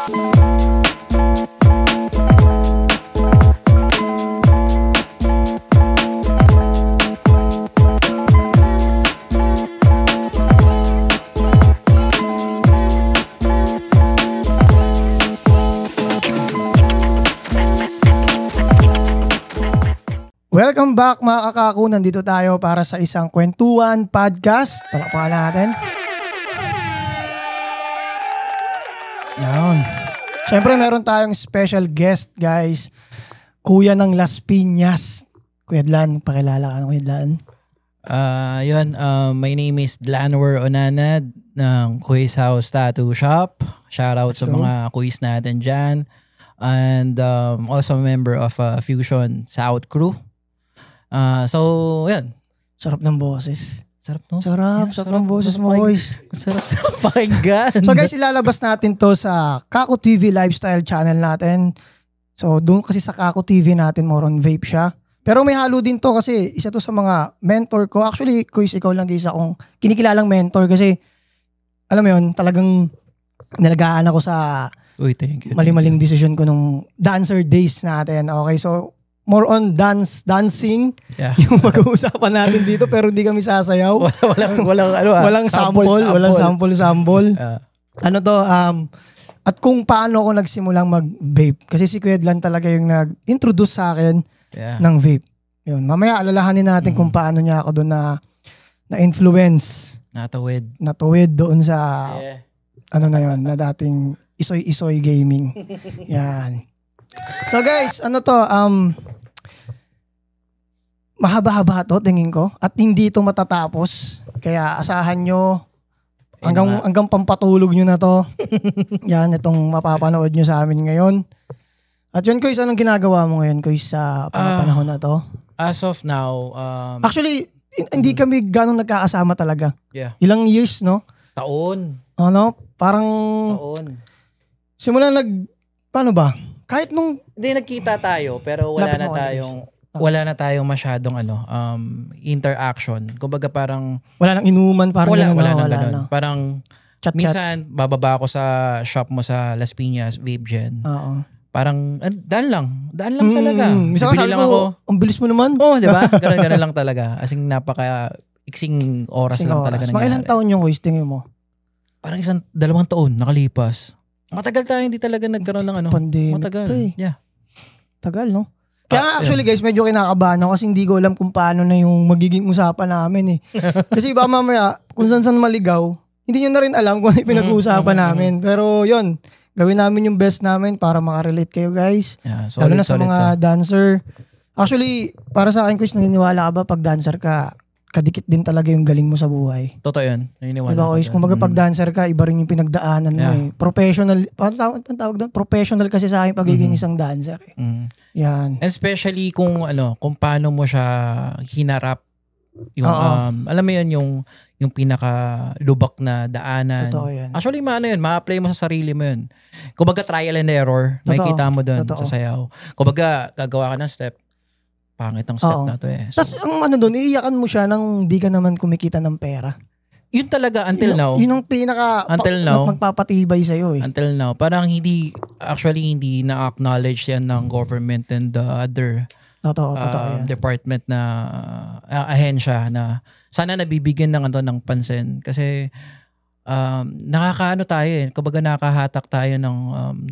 Welcome back mga kakaku. Nandito tayo para sa isang kwentuhan podcast. Palakpakan natin. Yan. Siyempre meron tayong special guest guys. Kuya ng Las Piñas. Kuya Dlan, pakilala ka ng Kuya Dlan. My name is Dlanwer Onanad ng Kuis House Tattoo Shop. Shoutout sa mga kuis natin dyan. And also a member of Fusion South Crew. Yan. Sarap ng boses. Sarap, no? Sarap ng boses mo, boys. Sarap pakinggan. So guys, ilalabas natin to sa Kaku TV Lifestyle channel natin. So doon kasi sa Kaku TV natin, more on vape siya. Pero may halo din to kasi isa to sa mga mentor ko. Actually, Kuis, ikaw lang isa akong kinikilalang mentor kasi alam mo yun, talagang nalagaan ako sa Thank you. mali-maling decision ko nung dancer days natin. Okay, so more on dancing yung mag-uusapan natin dito pero hindi kami sasayaw. Walang sample. Ano to, at kung paano ako nagsimulang mag-vape. Kasi si Kuya Dlan talaga yung nag-introduce sa akin ng vape. Yun, mamaya alalahanin natin kung paano niya ako doon na-influence. Natuwid doon sa ano na yun, na dating isoy gaming. Yan. So guys, ano to, mahaba-haba to tingin ko at hindi to matatapos. Kaya asahan nyo hanggang pampatulog nyo na to. Yan, itong mapapanood nyo sa amin ngayon. At yun, Kuis, anong ginagawa mo ngayon, Kuis, sa panahon na to? As of now, actually, hindi kami ganong nagkakasama talaga. Yeah. Ilang years, no? Taon. Ano? Parang Taon. Simula paano ba? Kahit nung hindi nagkita tayo pero wala na tayong masyadong interaction. Kumbaga parang wala nang inuman, parang wala na. Ganun. Parang chat. Minsan bababa ako sa shop mo sa Las Piñas, Vape Gen. Oo. Parang daan lang talaga. Minsan sabi ko, ang bilis mo naman. Oh, di ba? Ganun lang talaga. As in napaka iksing oras lang talaga nangyari. Mga ilang taon yung Kuis, tingin mo? Parang 2 taon nakalipas. Matagal tayo hindi talaga nagkaroon ng pandemic. Matagal. Yeah. Tagal, no? Kaya actually guys, medyo kinakabahan ako kasi hindi ko alam kung paano na yung magiging usapan namin eh. Kasi iba mamaya, kung saan maligaw, hindi nyo na rin alam kung ano yung pinag-uusapan namin. Pero yun, gawin namin yung best namin para makarelate kayo guys. Yeah, lalo na sa mga dancer. Actually, para sa akin, Chris, naniniwala ka ba pag dancer ka, kadikit din talaga yung galing mo sa buhay? Totoo yan. Naniniwala diba, Chris? Kung pag dancer ka, iba rin yung pinagdaanan mo eh. Professional, paano tawag doon? Professional kasi sa akin pagiging isang dancer eh. Yan. Especially kung paano mo siya hinarap. Yung, alam mo yun, yung pinaka-lubak na daanan. Totoo yan. Actually, ma-apply mo sa sarili mo yun. Kumbaga, trial and error. Makikita mo doon sa sayaw. Kumbaga, gagawa ka ng step. Pangit ang step na to eh. So, tapos ang doon, iiyakan mo siya nang di ka naman kumikita ng pera. Yun talaga until now. Yun ang pinaka magpapatibay sa'yo eh. Until now. Parang hindi na-acknowledge yan ng government and the other department na ahensya na sana nabibigyan ng pansin. Kasi nakakaano tayo eh. Kumbaga nakakahatak tayo ng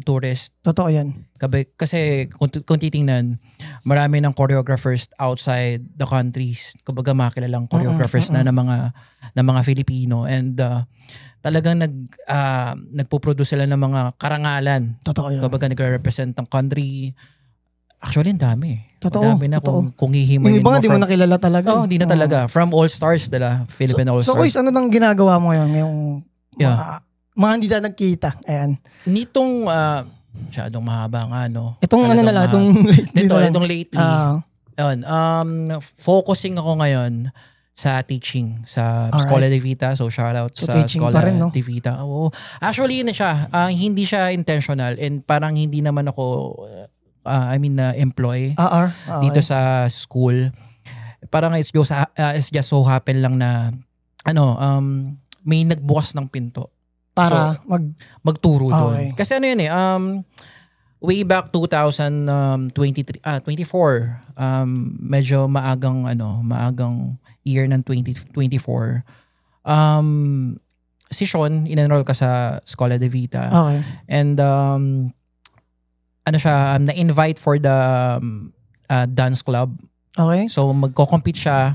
tourist. Totoo yan. Kasi kung titingnan, marami ng choreographers outside the countries. Kumbaga makilalang choreographers na ng mga Filipino. And talagang nagpo-produce sila ng mga karangalan. Totoo yan. Kumbaga nagre-represent ng country. Actually, ang dami. Totoo. Dami na kung hihimayin mo. Yung iba nga di mo nakilala talaga. Oo, hindi na talaga. From All Stars, Philippine All Stars. So, Kuis, ano nang ginagawa mo ngayong mga hindi na nagkita? Ayan. Nitong, masyadong mahaba nga, no? Itong itong lately. Focusing ako ngayon sa teaching sa Escola de Vita. So, shoutout sa Escola de Vita. Oo. Actually, yun na siya. Hindi siya intentional and parang hindi naman ako employ dito sa school. Parang it's just so happen lang na may nagbukas ng pinto. para magturo doon. Kasi ano yun way back 2023 24 medyo maagang year ng 2024. Si Sean in-enroll ka sa Scuola de Vita. Okay. And na-invite for the dance club. Okay. So magko-compete siya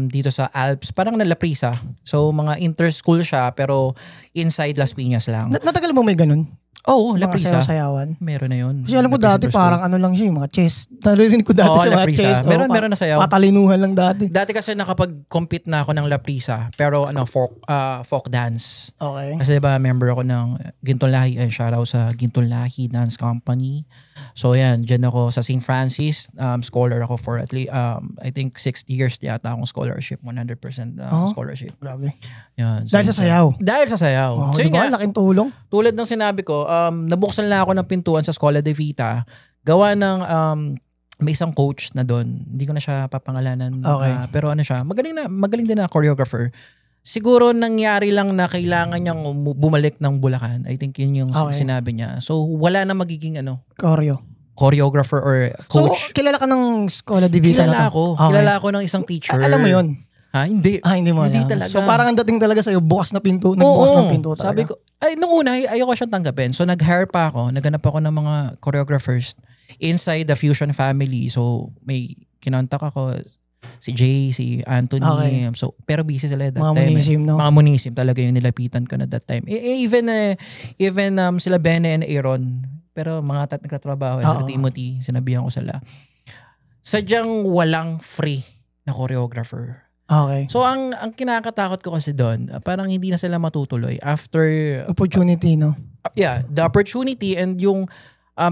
dito sa Alps, parang nalaprisa. So mga inter-school siya pero inside Las Piñas lang. Matagal mo may ganun? Oo, laprisa. Sayawan. Meron na yun. Kasi alam mo dati parang ano lang siya, yung mga chess. Naririnig ko dati sa mga chess. Meron na sayaw. Patalinuhan lang dati. Dati kasi nakapag-compete na ako ng laprisa, pero folk dance. Okay. Kasi diba member ako ng Gintong Lahi, shoutout sa Gintong Lahi Dance Company. So yan, dyan ako sa St. Francis, scholar ako for at least, I think 6 years yata akong scholarship, 100% scholarship. Grabe. Yan. So, dahil sa sayaw? Dahil sa sayaw. So diba, laking tulong? Tulad ng sinabi ko, nabuksan lang ako ng pintuan sa Scuola de Vita, gawa ng may isang coach na doon, hindi ko na siya papangalanan, pero ano siya, magaling din na choreographer. Siguro nangyari lang na kailangan niyang bumalik ng Bulacan. I think yun yung sinabi niya. So wala na magiging choreographer or coach. So kilala ka ng Scuola de Vita? Kilala ko ng isang teacher. Alam mo yun? Hindi. Hindi mo Hindi alam. talaga. So parang ang dating talaga sa'yo, bukas na pinto, nagbukas ng pinto talaga. Sabi ko, nung una, ayoko siyang tanggapin. So nag-hire pa ako, naghanap ako ng mga choreographers inside the Fusion family. So may kinontak ako, si Jay, si Anthony. So pero busy sila that mga time. Munisim, no? Mga Munisim talaga yung nilapitan ko na that time. Even sila Bene and Aaron, pero mga nagtatrabaho sa Timothy, sinabihan ko sila. Sadyang walang free na choreographer. Okay. So ang kinakatakot ko kasi doon, parang hindi na sila matutuloy after opportunity, no? Yeah, the opportunity and yung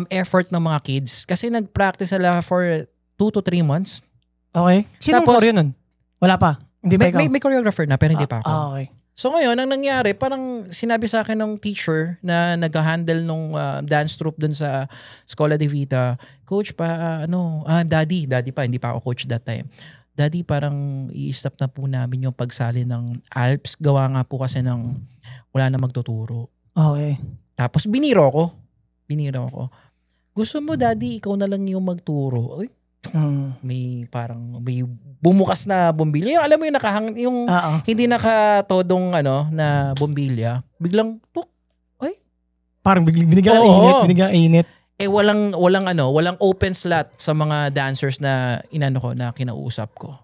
effort ng mga kids kasi nag-practice sila for 2 to 3 months. Okay. Sinong choreo nun? Wala pa. Hindi pa ikaw. May choreographer na pero hindi pa ako. Okay. So ngayon, ang nangyari, parang sinabi sa akin ng teacher na nag-handle nung dance troupe dun sa Scuola de Vita, Coach Daddy pa, hindi pa ako coach that time. Daddy, parang i-stop na po namin yung pagsali ng Alps. Gawa nga po kasi ng wala na magtuturo. Okay. Tapos biniro ko. Gusto mo, Daddy, ikaw na lang yung magturo. Uy, may bumukas na bombilya. Yung, alam mo yung hindi nakatodong na bombilya. Biglang, parang binigyan init. Walang open slot sa mga dancers na na kinausap ko.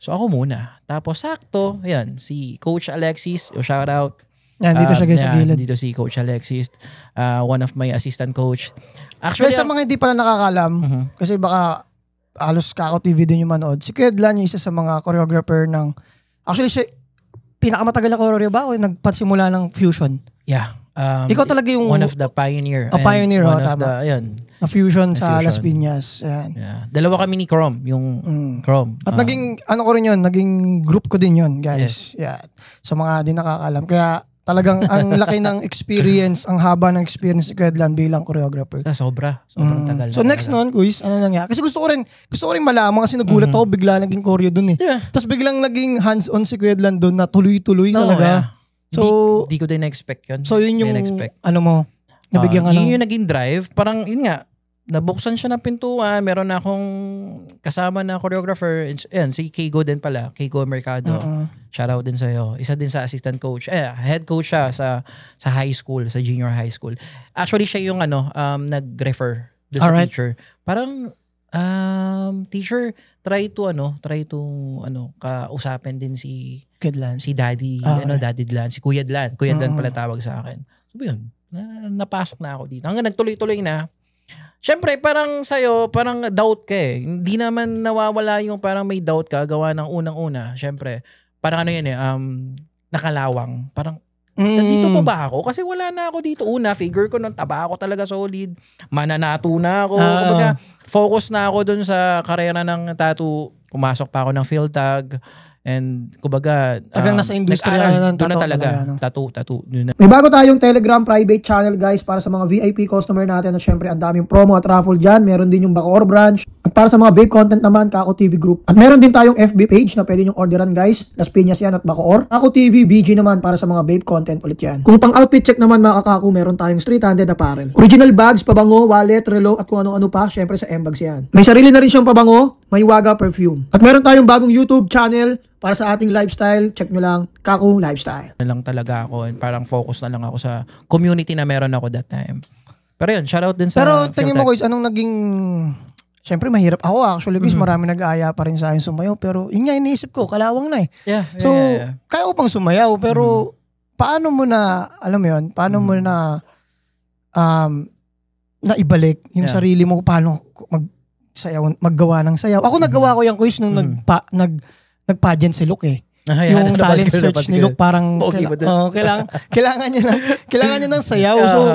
So ako muna. Tapos sakto, yan, si Coach Alexis, shout out. Yan, dito siya guys sa gilid. Dito si Coach Alexis, one of my assistant coach. Actually, sa mga hindi pala nakakalam, kasi baka halos Kako TV din yung manood. Si Kedlan yung isa sa mga choreographer ng, actually siya, pinakamatagal na choreographer ba o nagpasimula ng Fusion? Yeah. Ikaw talaga yung one of the pioneer. Pioneer, tama. Na Fusion sa Las Piñas. Yan. Yeah. Dalawa kami ni Chrome, yung Chrome. At naging, ko rin yun, naging group ko din yun, guys. Yes. Yeah. Sa mga di nakakalam. Kaya talagang ang laki ng experience, ang haba ng experience ni Kedlan bilang choreographer. Sobrang tagal. So next nun, guys, ano nangyari? Kasi gusto ko rin malaman kasi nagulat ako, bigla naging choreo dun eh. Yeah. Tapos biglang naging hands-on si Kedlan dun na tuloy-tuloy talaga. Yeah. So, di ko din na-expect yun. So yun yung, nabigyan ka yun yung naging drive. Parang, yun nga, nabuksan siya ng pintuan. Meron na akong kasama na choreographer. Yan, si Keigo din pala. Keigo Mercado. Shoutout din sa'yo. Isa din sa assistant coach. Head coach siya sa high school, sa junior high school. Actually, siya yung nag-refer doon sa teacher. Parang, teacher, try to kausapin din si Kedlan. Si Daddy, Daddy Dlan, si Kuya Dlan. Kuya Dlan pala tawag sa akin. So yun, napasok na ako dito. Hanggang nagtuloy-tuloy na. Siyempre, parang sa'yo, parang doubt ka eh. Hindi naman nawawala yung parang may doubt ka, gawa ng unang-una. Siyempre, parang nakalawang. Parang, nandito pa ba ako? Kasi wala na ako dito. Una, figure ko nung taba ako talaga solid. Mananato na ako. Kumbaga, focus na ako dun sa karera ng tattoo. Pumasok pa ako ng field tag. And kumbaga, tagang nasa industriya doon na talaga. Tattoo. May bago tayong Telegram private channel guys para sa mga VIP customer natin at syempre ang daming promo at raffle dyan. Meron din yung Bacoor branch. At para sa mga vape content naman, Kako TV Group. At meron din tayong FB page na pwede nyong orderan guys. Las Piñas yan at Bacoor. Kako TV BG naman para sa mga vape content ulit yan. Kung pang outfit check naman mga Kako, meron tayong street handed apparel. Original bags, pabango, wallet, relo at kung ano-ano pa. Syempre sa M-Bags yan. May sarili na rin siyang pabango, may Waga perfume. At meron tayong bagong YouTube channel para sa ating lifestyle. Check nyo lang, Kako Lifestyle. Lang talaga ako. Parang focus na lang ako sa community na meron ako that time. Pero yun, shoutout din sa... Pero tingin mo guys, anong naging... Siyempre mahirap. Ako actually guys, marami nag-aaya pa rin sa akin sumayaw. Pero yun nga iniisip ko, kalawang na eh. So, kaya ko pang sumayaw. Pero paano mo na, alam mo yun, paano mo na naibalik yung sarili mo, paano maggawa ng sayaw. Ako nagawa ko yung quiz nung nag-pageant si Luke eh. Yung talent search ni Luke parang kailangan niya ng sayaw. So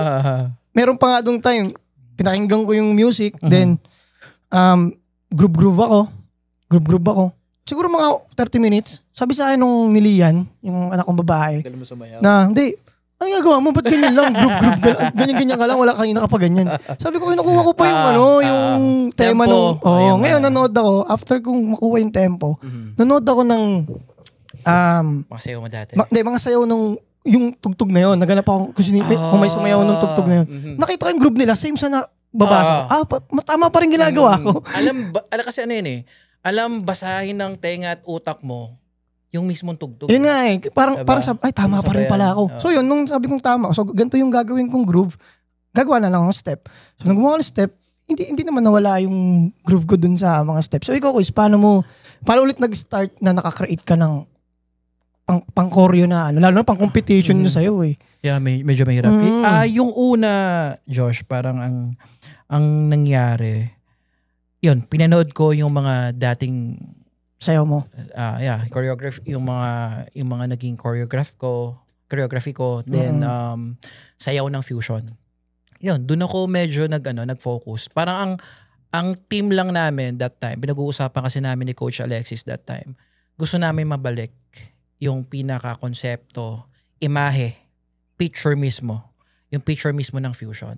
meron pa nga dong time pinakinggan ko yung music, then groove ako. Siguro mga 30 minutes. Sabi sa akin nung niliyan, yung anak kong babae, na hindi, ang gagawa mo, ba't ganyan lang? Groove ka lang. Ganyan-ganyan ka lang, wala kanina ka pa ganyan. Sabi ko, nakuha ko pa yung yung tema nung... ngayon nanood ako, after kong makuha yung tempo, nanood ako ng... mga sayaw mo dati. Mga sayaw nung... Yung tugtog na yun, naganap ako kung may sumayaw nung tugtog na yun. Nakita ko yung groove nila, same sa babasa ko. Tama pa rin ginagawa ko. Alam kasi ano yun eh, basahin ng tenga at utak mo, yung mismong tugtog. Yun nga eh. Parang sabi, ay tama pa rin pala ako. So yun, nung sabi kong tama, so ganito yung gagawin kong groove, gagawa na lang akong step. So nung gumawa ng step, hindi naman nawala yung groove ko dun sa mga steps. So ikaw, Kuis, paano ulit nag-start na nakakreate ka ng pang-choreo na lalo na pang-competition nyo sa'yo eh. Yeah, medyo mahirap. Yung una, Josh, parang ang nangyari, yun, pinanood ko yung mga dating sayaw mo. Choreography, yung mga naging choreography ko, then sayaw ng fusion. Yun, doon ako medyo nag-focus. Parang ang team lang namin that time, pinag-uusapan kasi namin ni Coach Alexis that time, gusto namin mabalik yung pinaka-konsepto, imahe, picture mismo. Yung picture mismo ng fusion.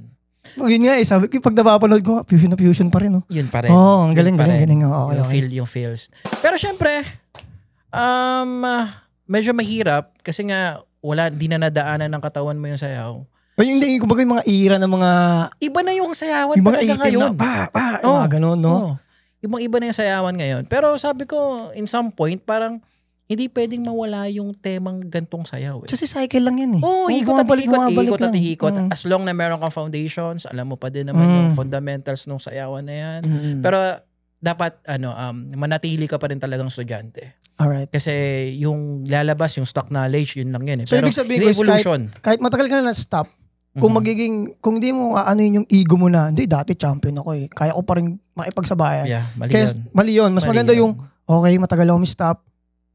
Yun nga eh, sabi ko, pag napapanood ko, fusion pa rin. No? Yun pa rin. Ang galing. Okay. Yung feels. Pero syempre, medyo mahirap kasi nga, hindi na nadaanan ng katawan mo yung sayaw. Hindi, kumbaga yung mga era ng mga... Iba na yung sayawan yung mga ngayon. Yung mga ganun, no? Iba na yung sayawan ngayon. Pero sabi ko, in some point, parang, hindi pwedeng mawala yung temang gantong sayaw. Kasi cycle lang yan eh. Ikot. As long na meron kang foundations, alam mo pa din naman yung fundamentals ng sayawan na yan. Pero dapat manatili ka pa rin talagang estudyante. Alright. Kasi yung lalabas, yung stock knowledge, yun lang yan eh. So ibig sabihin ko, kahit matagal ka na stop, kung hindi mo yung ego mo na, hindi, dati champion ako eh. Kaya ko pa rin makipagsabayan. Yeah, mali yun. Mas maganda yung, okay, matagal ako stop,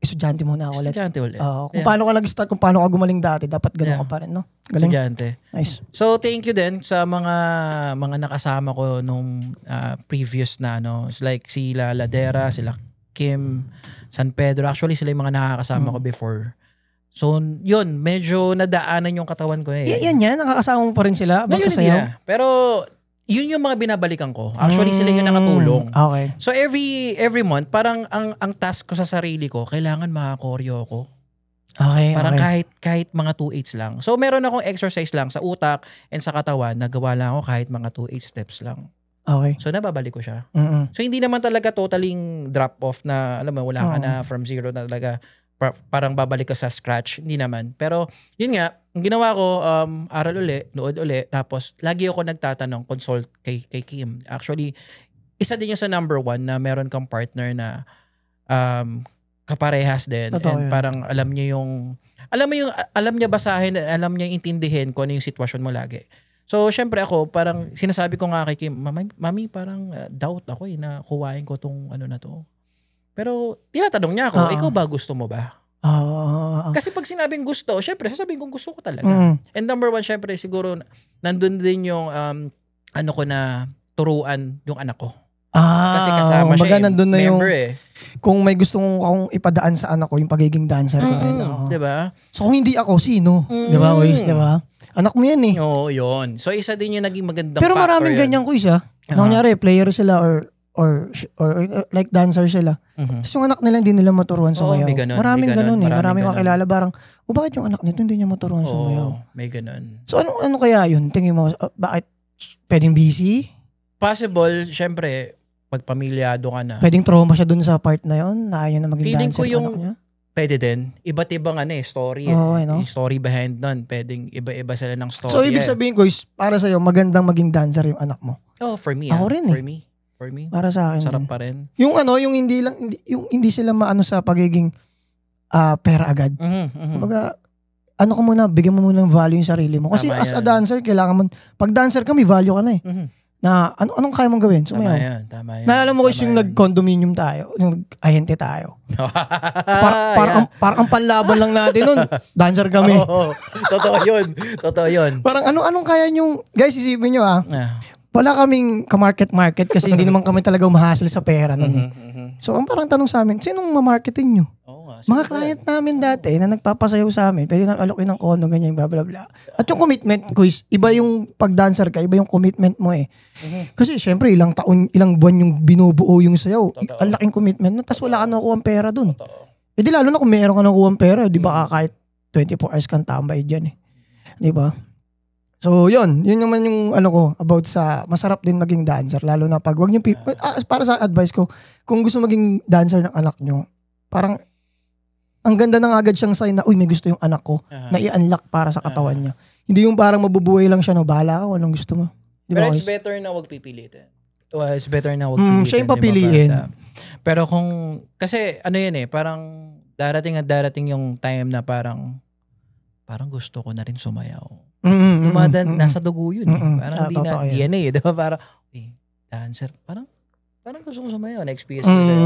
estudyante muna ako ulit. Estudyante ulit. Kung paano ka nag-start, kung paano ka gumaling dati, dapat gano'n ka pa rin, no? Galing. Estudyante. Nice. So, thank you din sa mga nakasama ko nung previous na, like sila Ladera, sila Kim, San Pedro. Actually, sila yung mga nakakasama ko before. So, yun, medyo nadaanan yung katawan ko eh. Yan, nakakasama mo pa rin sila. Ngayon, pero... Yun yung mga binabalikan ko. Actually, sila yung nakatulong. Okay. So, every month, parang ang task ko sa sarili ko, kailangan makakoryo ko. Okay. Parang kahit mga 2/8 lang. So, meron akong exercise lang sa utak and sa katawan, nagawa lang ako kahit mga 2/8 steps lang. Okay. So, nababalik ko siya. So, hindi naman talaga totaling drop off na, alam mo, wala ka na from zero na talaga. Parang babalik ka sa scratch. Hindi naman. Pero, yun nga, ang ginawa ko, aral uli, nood uli, tapos lagi ako nagtatanong, consult kay Kim. Actually, isa din yung sa number 1 na meron kang partner na kaparehas din. Totoo and yun. Parang alam niya basahin, alam niya intindihin kung ano yung sitwasyon mo lagi. So, syempre ako, parang sinasabi ko nga kay Kim, Mami, parang doubt ako na kuhain ko tong ano na to. Pero, tinatanong niya ako, ikaw ba gusto mo ba? Kasi pag sinabing gusto, syempre, sasabihin kong gusto ko talaga. And number 1, syempre, siguro, nandun din yung, ko na turuan yung anak ko. Kasi kasama siya nandun na member Kung may gusto akong ipadaan sa anak ko, yung pagiging dancer ko rin. Diba? So kung hindi ako, sino? Diba, Kuis? Diba? Anak mo yan eh. Oo, yun. So isa din yung naging magandang pero factor maraming ganyan, Kuis Kunyari, player sila or like dancer sila. Tapos yung anak nila hindi nila maturuan sumayaw. Maraming ganun eh. Maraming kakilala. Parang, bakit yung anak nito hindi niya maturuan sumayaw? May ganun. So ano kaya yun? Tingin mo, bakit pwedeng busy? Possible, syempre, pag pamilyado ka na. Pwedeng trauma siya dun sa part na yun? Na ayaw na maging feeling dancer ko yung, anak niya? Pwede din. Iba't ibang story. Yung story behind nun. Pwedeng iba-iba sila ng story. So, ibig sabihin ko is, para sa'yo, magandang maging dancer yung anak mo? For me. Ako rin For me. Para sa akin. Sarap pa rin. Yung yung hindi sila maano sa pagiging pera agad. Kumbaga, ko muna, bigyan mo muna ng value yung sarili mo. Kasi as a dancer, kailangan mo, pag dancer ka, may value ka na eh. Na anong kaya mong gawin? Sumayaw. Tama yan. Naalala mo kasi yung nag-condominium tayo, yung ahente tayo. Parang ang panlaban lang natin nun. Dancer kami. Totoo yun. Parang anong kaya nyong, guys, isipin nyo wala kaming ka-market kasi hindi naman kami talaga umahasal sa pera nun. So, ang parang tanong sa amin, sinong ma-marketing nyo? Mga client namin dati na nagpapasayaw sa amin, pwede nang alokin ng kondo, ganyan, blah, blah, blah. At yung commitment ko is, iba yung pag-dancer ka, iba yung commitment mo eh. Kasi syempre, ilang buwan yung binubuo yung sayaw. Ang laking commitment. Tapos wala ka nakuha ang pera dun. E di lalo na kung meron ka nakuha ang pera, di ba kahit 24 hours kang tambay dyan eh. Di ba? So, yun naman yung about sa masarap din maging dancer, lalo na pag wag niyo para sa advice ko, kung gusto maging dancer ng anak nyo, parang ang ganda na agad siyang sign na, may gusto yung anak ko, na i-unlock para sa katawan niya. Hindi yung parang mabubuhay lang siya, bahala ka, anong gusto mo. Pero it's better na wag pipilitin. It's better na wag pilitin. Siya yung papiliin. Pero kung, kasi parang darating yung time na parang gusto ko na rin sumayaw. Nasa dugo yun. Parang di na DNA. Diba? Parang, dancer. Parang gusto ko sumayaw. Na-experience ko sa'yo.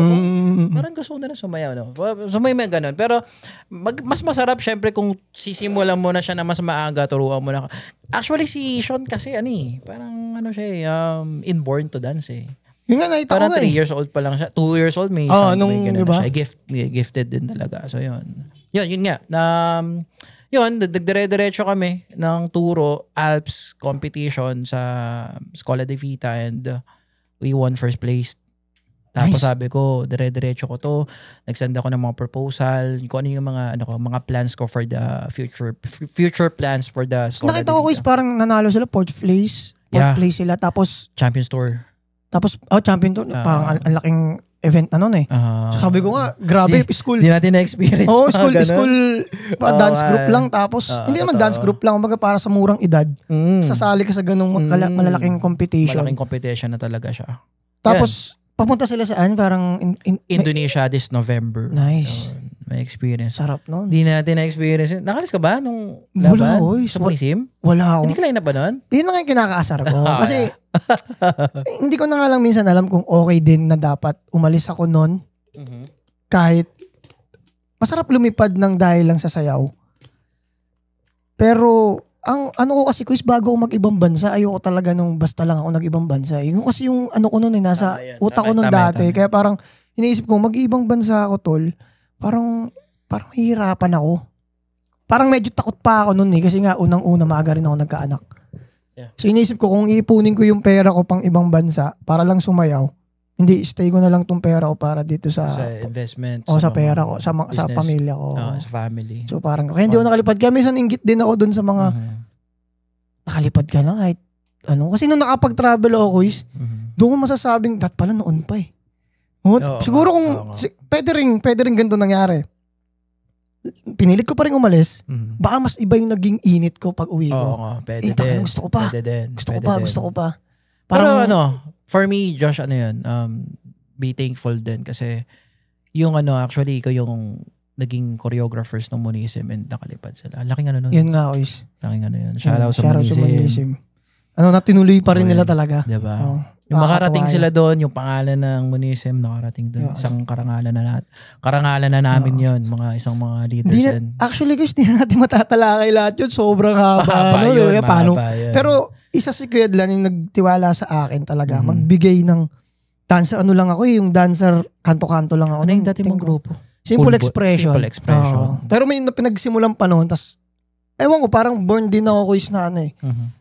Parang gusto ko na rin sumayaw. No? So may ganun. Pero mas masarap syempre kung sisimulan mo na siya na mas maaga, turuan mo na. Actually si Sean kasi parang siya inborn to dance eh. Yun nga, nakita parang ko 3 years old pa lang siya. 2 years old may ganun diba? siya. Gifted din talaga. So yun. Yun nga. Yun, dire-diretso kami ng turo, Alps competition sa Scuola de Vita and we won first place. Tapos sabi ko, dire-diretso ko to. Nag-send ako ng mga proposal, kung ano yung mga plans ko for the future plans for the Scuola de Vita. Nakita ko is parang nanalo sila, fourth place sila, tapos Champions Tour. Tapos, Champion Tour, parang ang laking event na nun eh. So sabi ko nga, grabe, school. Hindi natin na-experience. School dance group lang. Tapos, hindi naman dance group lang. Kumbaga para sa murang edad. Sasali ka sa ganung malalaking competition. Malaking competition na talaga siya. Tapos, papunta sila saan? Parang Indonesia this November. Nice. May experience. Sarap nun. Hindi natin na-experience. Nakalis ka ba nung laban? Sa Munisim? Wala ako. Hindi ka lang na ba nun? Yun lang yung kinakaasar ko. Kasi, hindi ko na nga lang minsan alam kung okay din na dapat umalis ako nun. Kahit, masarap lumipad ng dahil lang sa sayaw. Pero, ang ko kasi quiz, bago ako mag-ibang bansa, ayoko talaga nung basta lang ako nag-ibang bansa. Yung kasi yung ko nun nasa utak ko nun dati. Kaya parang, iniisip ko, mag-ibang bansa ako, tol. Parang hihirapan ako. Parang medyo takot pa ako nun kasi nga unang-una maaga rin ako nagkaanak. Yeah. So iniisip ko kung iipunin ko yung pera ko pang ibang bansa para lang sumayaw, hindi, stay ko na lang tong pera ko para dito sa investment. Sa pera ko, sa pamilya ko. Sa family. So parang, kaya hindi ako nakalipad. Kaya minsan inggit din ako dun sa mga nakalipad ka na kahit Kasi nung nakapag-travel ako, doon ko masasabing, dat pala noon pa eh. Siguro kung pwede rin ganito nangyari. Pinilit ko pa rin umalis. Baka mas iba yung naging init ko pag uwi ko. Pwede din. Gusto ko pa. Parang, pero for me, Josh, yun, be thankful din kasi yung actually ikaw yung naging choreographers ng Munisim and nakalipad sila. Laking nun. Yun nga, Ois. Laking yun. Shout out sa Munisim. Natinuloy pa rin nila talaga. Diba? Yung makarating sila doon, yung pangalan ng Munisim, nakarating doon. Isang karangalan na namin yun, isang mga leaders. Actually, guys, hindi na natin matatalakay lahat yun. Sobrang haba. Pero isa si Kuya Dlan yung nagtiwala sa akin talaga. Magbigay ng dancer ano lang ako yung dancer kanto-kanto lang ako. Ano yung dati mong grupo? Simple Expression. Simple Expression. Pero may pinagsimulan pa noon, tas ewan ko, parang born din ako is na ano eh.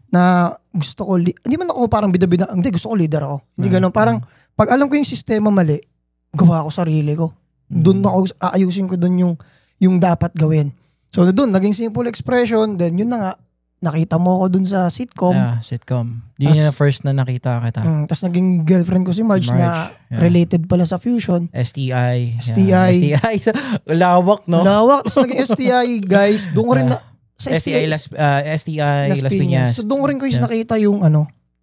Na gusto ko, hindi man ako parang bida-bida, hindi, gusto ko leader ako. Hindi ganun, parang pag alam ko yung sistema mali, gawa ko sarili ko. Doon ako, aayusin ko doon yung dapat gawin. So doon, naging Simple Expression, then yun na nga, nakita mo ako doon sa sitcom. Sitcom. Yun yung first na nakita kita. Tapos naging girlfriend ko si Marge na related pala sa Fusion. STI. STI. Lawak, no? Lawak. Tapos naging STI, guys. Doon ko rin na, sa STI Las Piñas. So doon ko rin ko nakita yung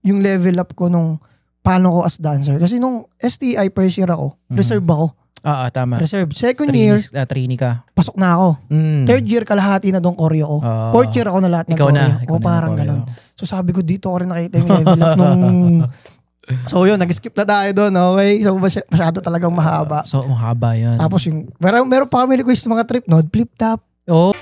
yung level up ko nung paano ko as dancer. Kasi nung STI first year ako, reserve ako. Tama. Reserve. Second year, trainee ka. pasok na ako. Third year, kalahati na doon choreo ko. Fourth year ako na lahat ng choreo. O parang ganun. So sabi ko, dito ko rin nakita yung level up nung... So yun, nag-skip na tayo doon. Okay? So masyado talagang mahaba. So mahaba yun. Tapos yung... Meron pa kami request mga trip node, flip top. Oh.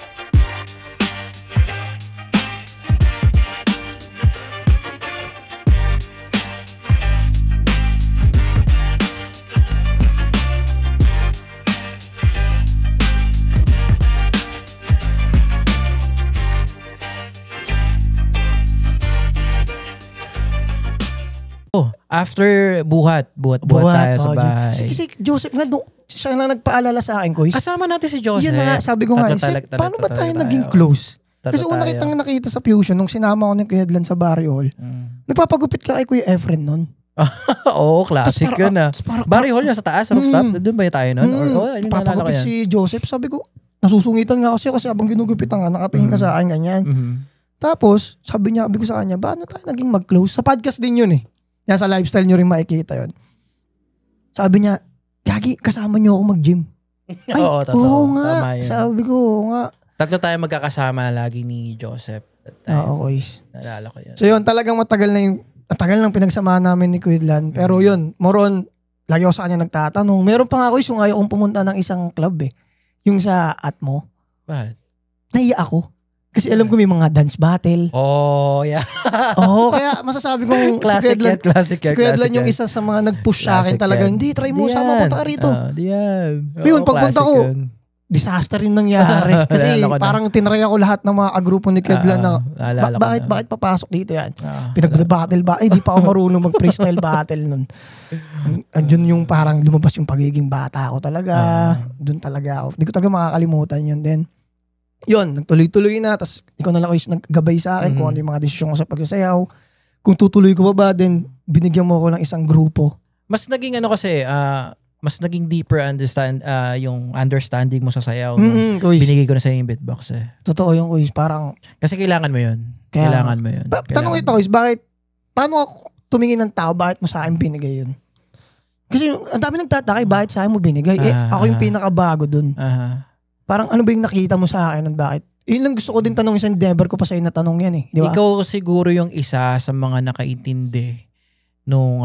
After buhat tayo sa bahay. Si Joseph nga, siya lang nagpaalala sa akin ko. Kasama natin si Joseph. Yan na nga, sabi ko nga, paano ba tayo naging close? Kasi una kitang nakita sa Fusion nung sinama ko ng Kuya Edlan sa Barrio Hall. Nagpapagupit ka kay Kuya Efren nun. Oo, classic yun ah. Barrio Hall yung sa taas, rooftop. Doon ba tayo nun? Nagpapagupit si Joseph. Sabi ko, nasusungitan nga kasi habang ginugupitan nga, nakatingin ka sa akin ganyan. Tapos, sabi ko sa kanya, paano tayo naging mag-close? Sa podcast din yun eh. Yan sa lifestyle nyo rin makikita yun. Sabi niya, Gagi, kasama niyo ako mag-gym. Ay, oo nga. Sabi ko, oo nga. Tatlo tayo magkakasama lagi ni Joseph. Oo, guys. Nalala ko yun. So yun, talagang matagal ng pinagsamahan namin ni Kuidlan. Pero yun, more on, lagi ako sa kanya nagtatanong. Meron pa nga ako yung ayaw kong pumunta ng isang club eh. Yung sa Atmo. Bakit? Naiya ako. Kasi alam ko may mga dance battle. Oh, yeah. Kaya masasabi kong classic si Kuya Edlan yung isa sa mga nag-push sa akin talaga. Hindi, try mo, sama punta ka rito. Yun, pagpunta ko, disaster yung nangyari. Kasi parang tinry ako lahat ng mga agrupo ni Kuya Edlan na, bakit papasok dito yan? Pinag-battle ba? Di pa ako marunong mag-freestyle battle nun. Andun yung parang lumabas yung pagiging bata ko talaga. Doon talaga ako. Hindi ko talaga makakalimutan yun din. Yun, nagtuloy-tuloy na, tapos ikaw na lang yung naggabay sa akin kung ano yung mga desisyon ko sa pagsasayaw. Kung tutuloy ko ba then binigyan mo ako ng isang grupo. Mas naging mas naging deeper yung understanding mo sa sayaw. Binigay ko na sa'yo yung beatbox eh. Totoo yung kuis, parang... Kasi kailangan mo yun. Kailangan mo yun. Tanong ito kuis, paano ako tumingin ng tao, bakit mo sa akin binigay yun? Kasi ang dami nagtatakay, bakit sa akin mo binigay? Ako yung pinakabago dun. Parang ano ba yung nakita mo sa akin at bakit? Yun lang gusto ko din tanong, isang never ko pa sa'yo natanong yan eh. Di ba? Ikaw siguro yung isa sa mga nakaintindi nung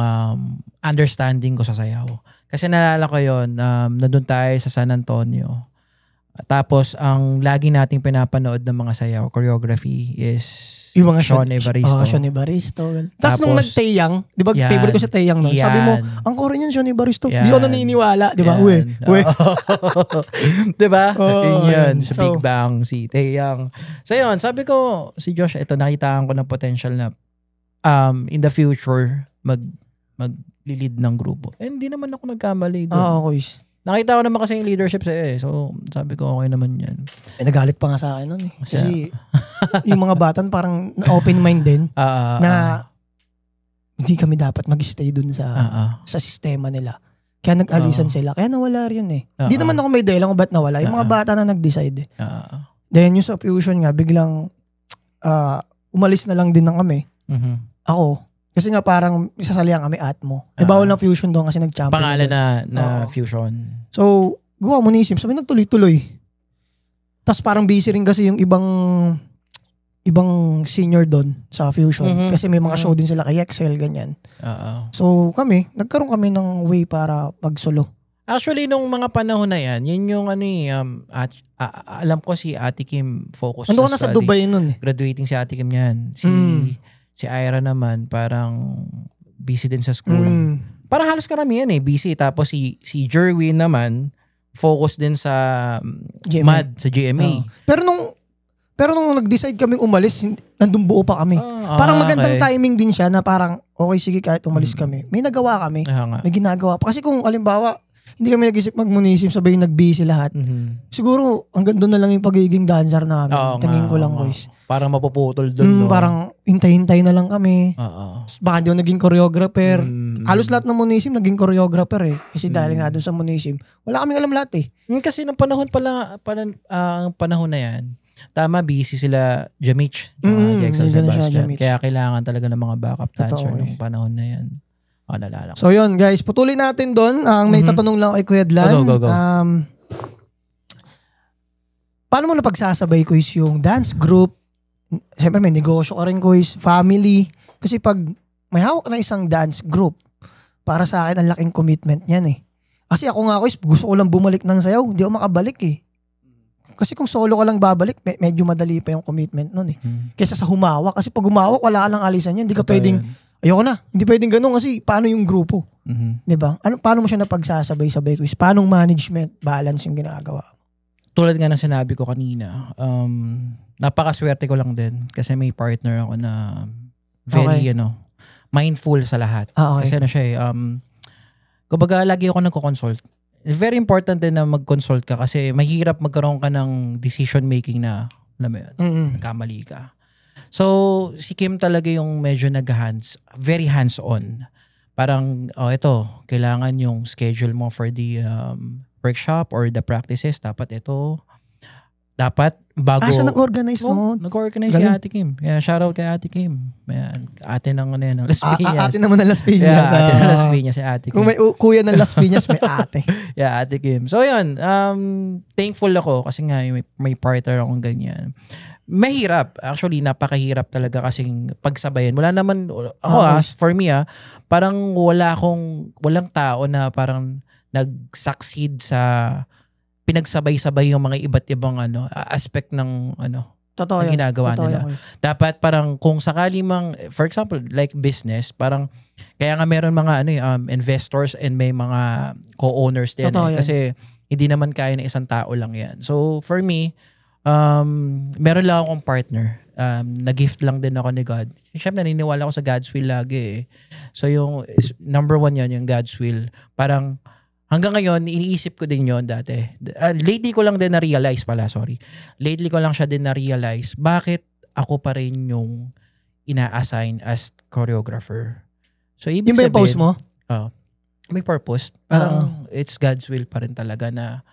understanding ko sa sayaw. Kasi naalala ko yun, nandun tayo sa San Antonio. Tapos ang lagi nating pinapanood ng mga sayaw, choreography is yung mga Sean Evaristo. Sean Evaristo. Tapos nung nag-Taeyang, di ba, favorite ko sa Taeyang nun. Sabi mo, ang core niyan Sean Evaristo. Di ako naniniwala, di ba? Uwe. Di ba? Yun, sa Big Bang, si Taeyang. So yun, sabi ko, si Josh, ito, nakitaan ko ng potential na in the future, mag-lead ng grupo. Hindi naman ako nagkamali doon. Okay. Nakita ko naman kasi yung leadership sa'yo eh. So, sabi ko, okay naman yan. Nagalit pa nga sa akin nun eh. Kasi yung mga batan parang open mind din na hindi kami dapat mag-stay dun sa sistema nila. Kaya nag-alisan sila. Kaya nawala rin eh. Hindi naman ako may dahilan kung ba't nawala. Yung mga bata na nag-decide eh. Then yung sa Fusion nga, biglang umalis na lang din ng kami. Ako. Kasi nga parang isasalihan kami Atmo. Bawal ng Fusion doon kasi nag-champion. Pangalan na Fusion. So, gawa mo ni Sim. Sabi nagtuloy-tuloy. Tapos parang busy rin kasi yung ibang senior doon sa Fusion. Kasi may mga show din sila kay Excel, ganyan. So nagkaroon kami ng way para pag-solo. Actually, nung mga panahon na yan, yun yung alam ko si Ate Kim focus. Ando ko na sa Dubai nun eh. Graduating si Ate Kim yan. Si Ira naman, parang busy din sa school. Parang halos karamihan busy. Tapos si Jerwin naman, focus din sa MAD, sa GMA. Pero nung nag-decide kaming umalis, nandun buo pa kami. Parang magandang timing din siya na parang, okay, sige, kahit umalis kami. May nagawa kami. May ginagawa pa. Kasi kung alimbawa, hindi kami nag-isip mag-munisip, sabay nag-busy lahat. Siguro, hanggang doon na lang yung pagiging dancer namin. Tingin ko lang, guys. Parang mapuputol doon. Parang hintay-hintay na lang kami. Baka di ako naging choreographer. Halos lahat ng munisip naging choreographer Kasi dahil nga doon sa munisip, wala kaming alam lahat Kasi ng panahon panahon na yan, tama, busy sila Jamich, Jackson Sebastian. Kaya kailangan talaga ng mga backup dancer nung panahon na yan. Nalala ko. So yun guys, putulin natin doon. May tatanong lang kay Kuya Dlan. Go. Paano mo napagsasabay, Kuis, yung dance group? Siyempre may negosyo ka rin, Kuis, family. Kasi pag may hawak na isang dance group, para sa akin ang laking commitment niyan Kasi ako nga, Kuis, gusto ko lang bumalik ng sayaw. Hindi ako makabalik Kasi kung solo ka lang babalik, medyo madali pa yung commitment nun Kesa sa humawak. Kasi pag humawak, wala ka lang alisan yan. Hindi ka pwedeng, ayoko na. Hindi pwedeng ganun kasi paano yung grupo? Diba? Paano mo siya napagsasabay-sabay? Paano management, balance yung ginagawa? Tulad nga ng sinabi ko kanina, napakaswerte ko lang din kasi may partner ako na very, mindful sa lahat. Kasi siya kumbaga lagi ako nagko-consult. Very important din na mag-consult ka kasi mahirap magkaroon ka ng decision making na, alam mo yun, nagkamali ka. So, si Kim talaga yung medyo very hands-on. Parang, ito, kailangan yung schedule mo for the workshop or the practices. Dapat bago... siya nag-organize noon. Nag-organize si Ate Kim. Yeah, shoutout kay Ate Kim. Ayan, ate ng Las Piñas. Ate naman ng Las Piñas. Yeah, ate ng Las Piñas si Ate Kim. Kung may kuya ng Las Piñas, may ate. Yeah, Ate Kim. So yun, thankful ako kasi nga may partner akong ganyan. Mahirap. Actually, napakahirap talaga kasing pagsabayan. Wala naman, for me parang walang tao na parang nag-succeed sa pinagsabay-sabay yung mga iba't ibang aspect ng Totoo ginagawa nila. Dapat parang kung sakali for example, like business, parang kaya nga meron mga investors and may mga co-owners din. Kasi hindi naman kaya ng isang tao lang yan. So for me, meron lang akong partner. Na-gift lang din ako ni God. Siyempre, naniniwala ako sa God's will lagi So yung number 1 yan, yung God's will. Parang hanggang ngayon, iniisip ko din yon dati. Lately ko lang din na-realize Lately ko lang siya din na-realize bakit ako pa rin yung ina-assign as choreographer. So, ibig sabihin, yung post mo? May purpose. Parang it's God's will pa rin talaga na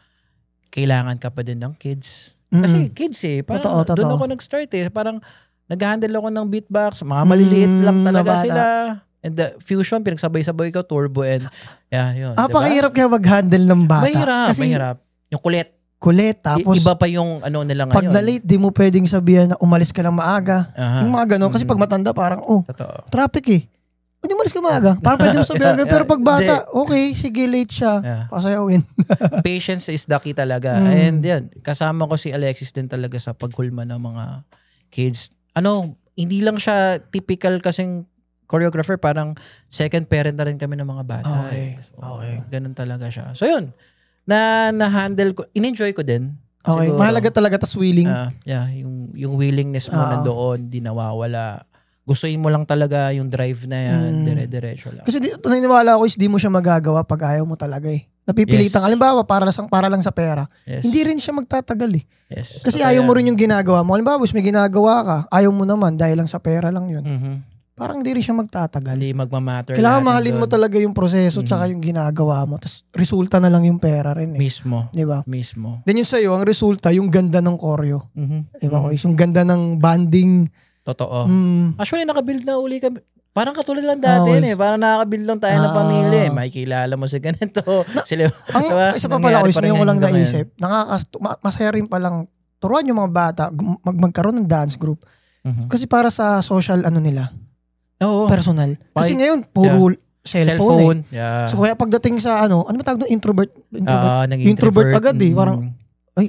kailangan ka pa din ng kids. Kasi kids parang doon ako nag-start Parang nag-handle ako ng beatbox. Mga maliliit lang talaga sila. And the fusion, pinagsabay-sabay ka, turbo and yun. Pakahirap kaya mag-handle ng bata. Mahirap. Yung kulit. Tapos iba pa yung nila ngayon. Pag na-late, di mo pwedeng sabihan na umalis ka lang maaga. Yung mga ganon. Kasi pag matanda, parang, traffic Hindi umalis ka maaga. Parang pwede mo sabihan. Pero pag bata, okay, sige, late siya. Pasayawin. Patience is the key talaga. And yan, kasama ko si Alexis din talaga sa paghulma ng mga kids. Hindi lang siya typical kasing choreographer, parang second parent na rin kami ng mga bata. Okay. Ganun talaga siya. So yun, na-handle ko, in-enjoy ko din. Okay, siguro, mahalaga talaga tas willing. Yung willingness mo nandoon, di nawawala. Gustuin mo lang talaga yung drive na yan, dire-diretso lang. Kasi naniniwala ako di mo siya magagawa pag ayaw mo talaga Napipilitan. Halimbawa, para lang sa pera. Hindi rin siya magtatagal Kasi ayaw mo rin yung ginagawa mo. Halimbawa, may ginagawa ka, ayaw mo naman dahil lang sa pera lang yun. Parang hindi rin siya magtatagal. Hindi magmamatter. Kailangan mahalin mo talaga yung proseso tsaka yung ginagawa mo. Tapos resulta na lang yung pera rin Mismo. Diba? Mismo. Then yun sa'yo, ang resulta, yung ganda ng choreo. Diba? Yung ganda ng banding. Totoo. Actually, nakabuild na uli kami. Parang katulad lang dati Parang nakakabuild lang tayo ng pamilya May kilala mo sa ganito. Isa pa pala, ngayon ko lang naisip, masaya rin palang turuan yung mga bata magkaroon ng dance group. Kasi para sa social nila. Personal. Kasi ngayon, puro cellphone. Yeah. So kaya pagdating sa ano ba tawag doon? Introvert agad Parang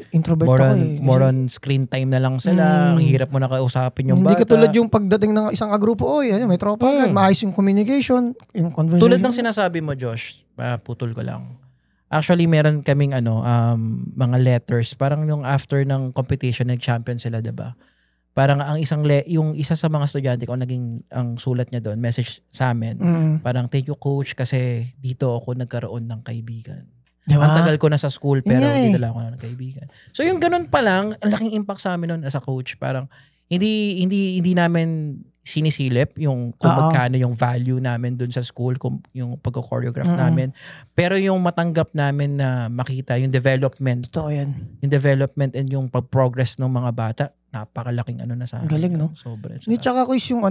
introvert more on screen time na lang sila. Ang hirap mo na kausapin yung bata. Hindi katulad yung pagdating ng isang agrupo, may tropa agad, maayos yung communication, yung conversation. Tulad ng sinasabi mo, Josh, putol ko lang. Actually, meron kaming mga letters. Parang yung after ng competition, nag-champion sila, diba? Parang ang yung isa sa mga estudyante ko, ang sulat niya doon, message sa amin, parang thank you coach kasi dito ako nagkaroon ng kaibigan. Diba? Ang tagal ko na sa school pero dito lang ako ng kaibigan. So yung ganun pa lang, ang laking impact sa amin noon as a coach. Parang hindi namin sinisilip yung kung magkano yung value namin dun sa school, yung pagko-choreograph namin. Pero yung matanggap namin na makita yung development. Totoo yan. Yung development and yung pag-progress ng mga bata, napakalaking na sa akin. Galing, no? Sobra. Tsaka ko yung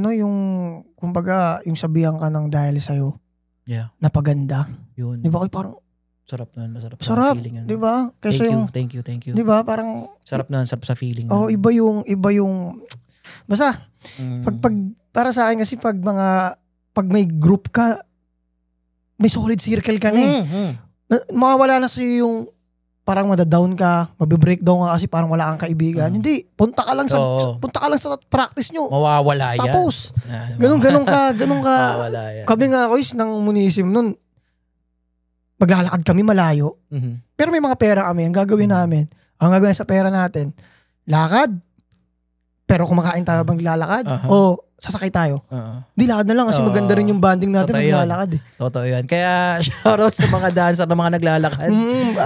kumbaga, yung sabihan ka ng dahil sa'yo. Yeah. Napaganda. Yun. Di ba parang sarap nun, masarap sa feeling. Di ba? Thank you. Di ba? Parang sarap nun, sarap sa feeling. Iba yung basta pag para sa akin kasi pag may group ka, may solid circle ka na mawawala na sa'yo yung parang madadown ka, mabe-breakdown ka kasi parang wala kang kaibigan. Hindi, punta ka lang sa practice nyo. Mawawala yan. Tapos, ganun ka. Kami nga ako ng Munisim nun, maglalakad kami malayo. Pero may mga pera kami. Ang gagawin namin, sa pera natin, lakad, pero kumakain tayo bang lalakad? O sasakay tayo? Di lakad na lang kasi maganda rin yung bonding natin maglalakad. Totoo yan. Kaya shoutout sa mga dancer na mga naglalakad.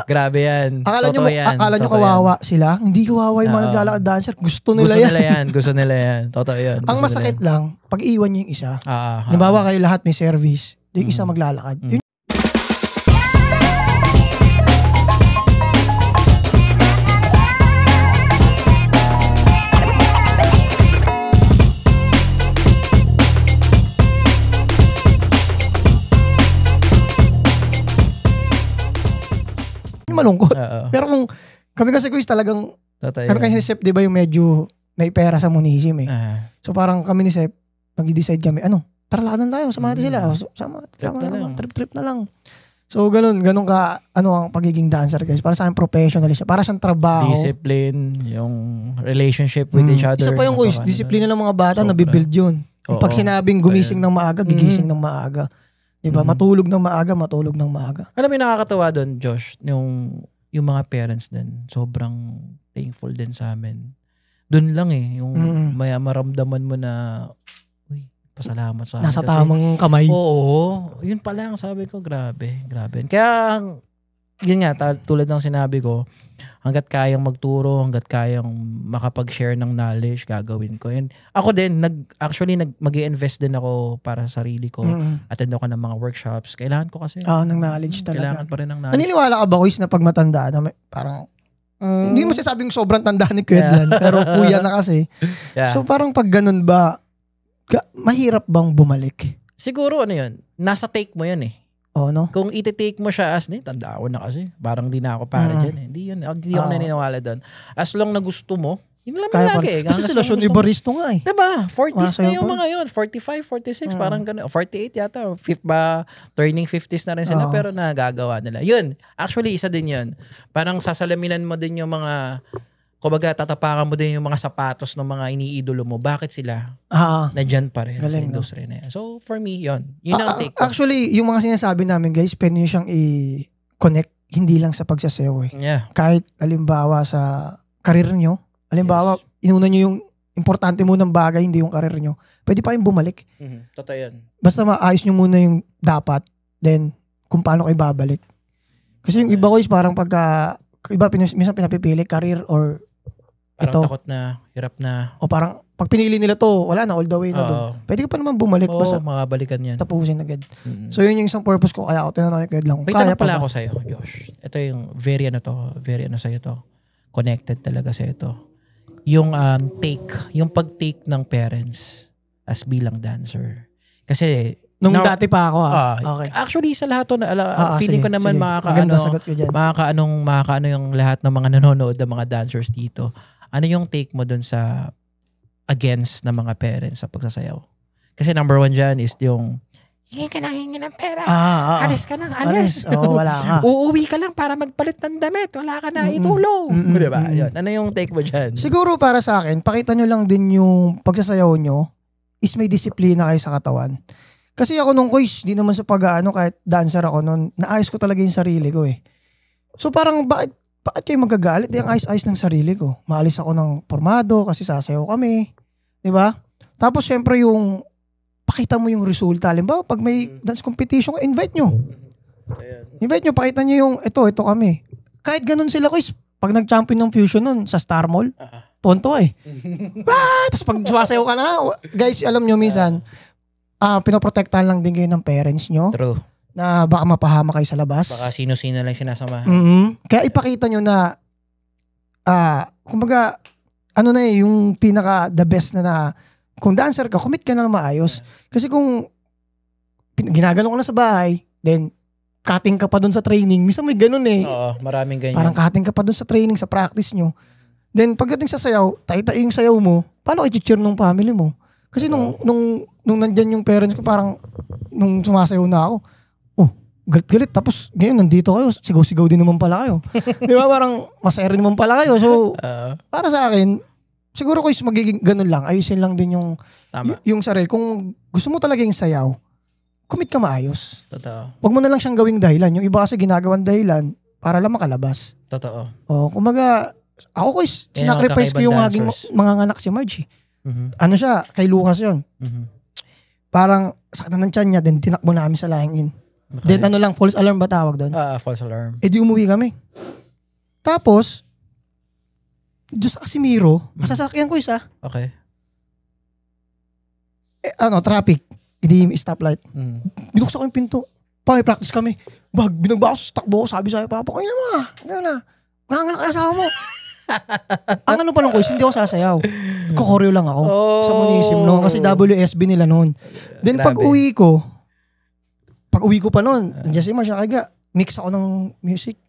Grabe yan. Akala nyo kawawa sila? Hindi kawawa yung mga naglalakad dancer. Gusto nila yan. Gusto nila yan. Totoo yan. Ang masakit lang, pag iwan nyo yung isa. Halimbawa kayo lahat may service, yung isa maglalakad. Malungkot. Pero kung kami kasi guys talagang kami kasi Sep, di ba yung medyo may pera sa Munisim So parang kami ni Sep, mag-decide kami, tara lakadan tayo, samahan natin sila. Trip na lang. So ganun ka, ang pagiging dancer guys. Para sa akin professional siya. Para siyang trabaho. Discipline, yung relationship with each other. Isa pa yung guys, discipline ng mga bata, nabibuild yun. Pag sinabing gumising ng maaga, gigising ng maaga. Diba? Matulog ng maaga. Alam mo yung nakakatawa doon, Josh, yung mga parents din, sobrang thankful din sa amin. Doon lang yung maramdaman mo na, pasalamat sa amin. Nasa tamang kamay. Oo. Yun pa lang, sabi ko, grabe. Kaya, yun nga, tulad ng sinabi ko, hanggat kayang magturo, hanggat kayang makapag-share ng knowledge, gagawin ko. And ako din, mag-i-invest din ako para sa sarili ko. Attend ako ng mga workshops. Kailangan ko kasi. Ng knowledge talaga. Kailangan pa rin ng knowledge. Naniniwala ka ba, Kuis, na pag matanda, na parang, hindi mo sasabing sobrang tanda ni Kuya Dlan, pero kuya na kasi. So parang pag ganun ba, mahirap bang bumalik? Siguro yun, nasa take mo yun no? Kung iti-take mo siya as, tanda ko na kasi. Parang di na ako para dyan Hindi ako naniniwala doon. As long na gusto mo, yun lang lagi. Kasi sila Sean Ibaristo nga Diba? 40s na yung mga yun. 45, 46, parang gano'n. 48 yata. Turning 50s na rin sila pero nagagawa nila. Yun. Actually, isa din yun. Parang sasalaminan mo din yung mga kumbaga, tatapakan mo din yung mga sapatos ng mga iniidolo mo. Bakit sila nandyan pa rin sa industry na yan? So, for me, yun ang take ko. Actually, yung mga sinasabi namin, guys, pwede nyo siyang i-connect hindi lang sa pagsasayaw Kahit, halimbawa, sa karir nyo, halimbawa, inuna nyo yung importante mo ng bagay, hindi yung karir nyo, pwede pa yung bumalik. Totoo yan. Basta maayos nyo muna yung dapat, then, kung paano kayo babalik. Kasi yung iba ko is parang pagka, minsan pinapipili, career or parang takot na, hirap na. O parang, pag pinili nila to, wala na, all the way na doon. Pwede ka pa naman bumalik. Basta makabalikan yan. Tapusin agad. So yun yung isang purpose ko, kaya ako tinanong kay lang. May tanong pala ako sa'yo, Josh. Ito yung very sa'yo to. Connected talaga sa'yo to. Yung yung pag-take ng parents as bilang dancer. Kasi, dati pa ako okay. Actually, sa lahat to, feeling ko naman makakaano yung lahat ng mga nanonood ng mga dancers dito. Ano yung take mo dun sa against ng mga parents sa pagsasayaw? Kasi number one dyan is yung hingi ka ng pera. Alis ka ng alis. Wala ka. Uuwi ka lang para magpalit ng damit. Wala ka na itulong. Diba? Yun. Ano yung take mo dyan? Siguro para sa akin, pakita nyo lang din yung pagsasayaw nyo is may disiplina kayo sa katawan. Kasi ako nung quiz, di naman sa pag-ano, kahit dancer ako nun, naayos ko talaga yung sarili ko eh. So parang bakit kayo magagalit? Yung ayos-ayos ng sarili ko. Maalis ako ng pormado kasi sasayaw kami. Diba? Tapos syempre yung pakita mo yung resulta. Halimbawa, pag may dance competition, invite nyo. Invite nyo, pakita nyo yung ito kami. Kahit ganun sila quiz, pag nag-champion ng fusion nun sa Star Mall, tonto eh. Tapos pag sumasayaw ka na, guys, alam nyo minsan, pinoprotektahan lang din kayo ng parents nyo. True. Na baka mapahama kayo sa labas. Baka sino-sino lang sinasamahan. Kaya ipakita nyo na kumbaga ano na yung pinaka the best na kung dancer ka, commit ka na maayos. Kasi kung ginagano ka na sa bahay, then cutting ka pa dun sa training. Minsan may ganun eh. Oo, maraming ganyan. Parang cutting ka pa dun sa training, sa practice nyo. Then pagdating sa sayaw, tay-tay yung sayaw mo, paano i-cheer ng family mo? Kasi nung nandyan yung parents ko, parang nung sumasayaw na ako, galit-galit. Tapos ngayon nandito kayo, sigaw-sigaw din naman pala kayo. Di ba? Parang masaya rin naman pala kayo. So, para sa akin, siguro ko is magiging ganun lang. Ayusin lang din yung sarili. Kung gusto mo talaga yung sayaw, commit ka maayos. Totoo. Huwag mo na lang siyang gawing dahilan. Yung iba kasi ginagawan dahilan para lang makalabas. Totoo. Kumaga, ako ko is sinacrifice ko yung aking mga anak si Marge. Ano siya, kay Lucas yun. Parang sakit na ng tiyan niya, then tinakbo namin sa lahingin. Okay. Then false alarm ba tawag doon? False alarm. Di umuwi kami. Tapos, Diyos Casimiro, masasakyan ko isa. Okay. Traffic. Hindi stoplight. Binuksan ko yung pinto. Practice kami. Binagba ako, takbo ko, sabi sa'yo, Papa, kaya na. Nanganganak kaya asawa mo. Ang ano pa lang ko, hindi ako sasayaw. Kukoreo lang ako sa Munisim noon. Kasi WSB nila noon. Then pag uwi ko pa noon, nandiyan si Marcia, kaya mix ako ng music.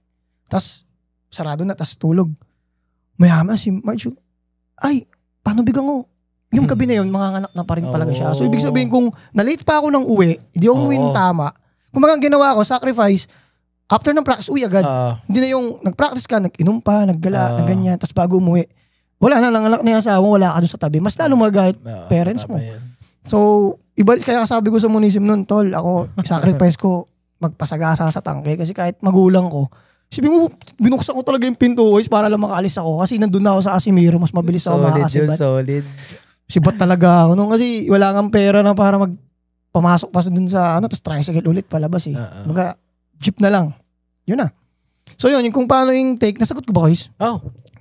Tapos sarado na, tapos tulog. Mayama si Marcia, ay, paano bigang ko? Yung gabi na yun, manganganak na pa rin talaga siya. So ibig sabihin kung na-late pa ako ng uwi, hindi ako umuwi ng tama. Kung mga ginawa ko, sacrifice, after ng practice, uwi agad. Hindi na yung nag-practice ka, nag-inom pa, naggala, na ganyan, tapos bago umuwi. Wala na, nanganak na yung asawa, wala ka doon sa tabi. Mas lalo magalit parents mo. So, iba, kaya sabi ko sa Munisim nun, tol, ako, sacrifice ko, magpasagasa sa tangke. Kasi kahit magulang ko, sabi mo, binuksan ko talaga yung pinto para lang makaalis ako. Kasi nandun na ako sa Casimiro, mas mabilis ako makakasibat. Solid. Sibat talaga ako nung kasi wala kang pera na para magpamasok pa dun sa tapos tricycle ulit palabas eh. Jeep na lang. Yun na. So yun, yung kung paano yung take, nasagot ko ba guys?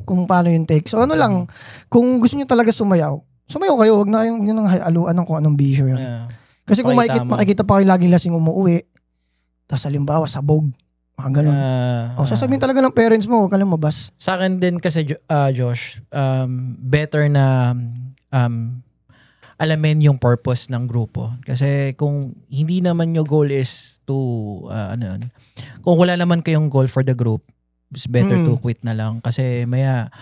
Kung paano yung take. So ano lang, kung gusto nyo talaga sumayaw kayo, wag na yung haluan ng kung anong bisyo yun. Kasi kung makikita pa kayo laging lasing umuwi, tapos halimbawa sabog, mga ganun. Sasabihin talaga ng parents mo, huwag ka lang mabas. Sa akin din kasi, Josh, better na alamin yung purpose ng grupo. Kasi kung hindi naman yung goal is to, kung wala naman kayong goal for the group, it's better to quit na lang. Kasi maya,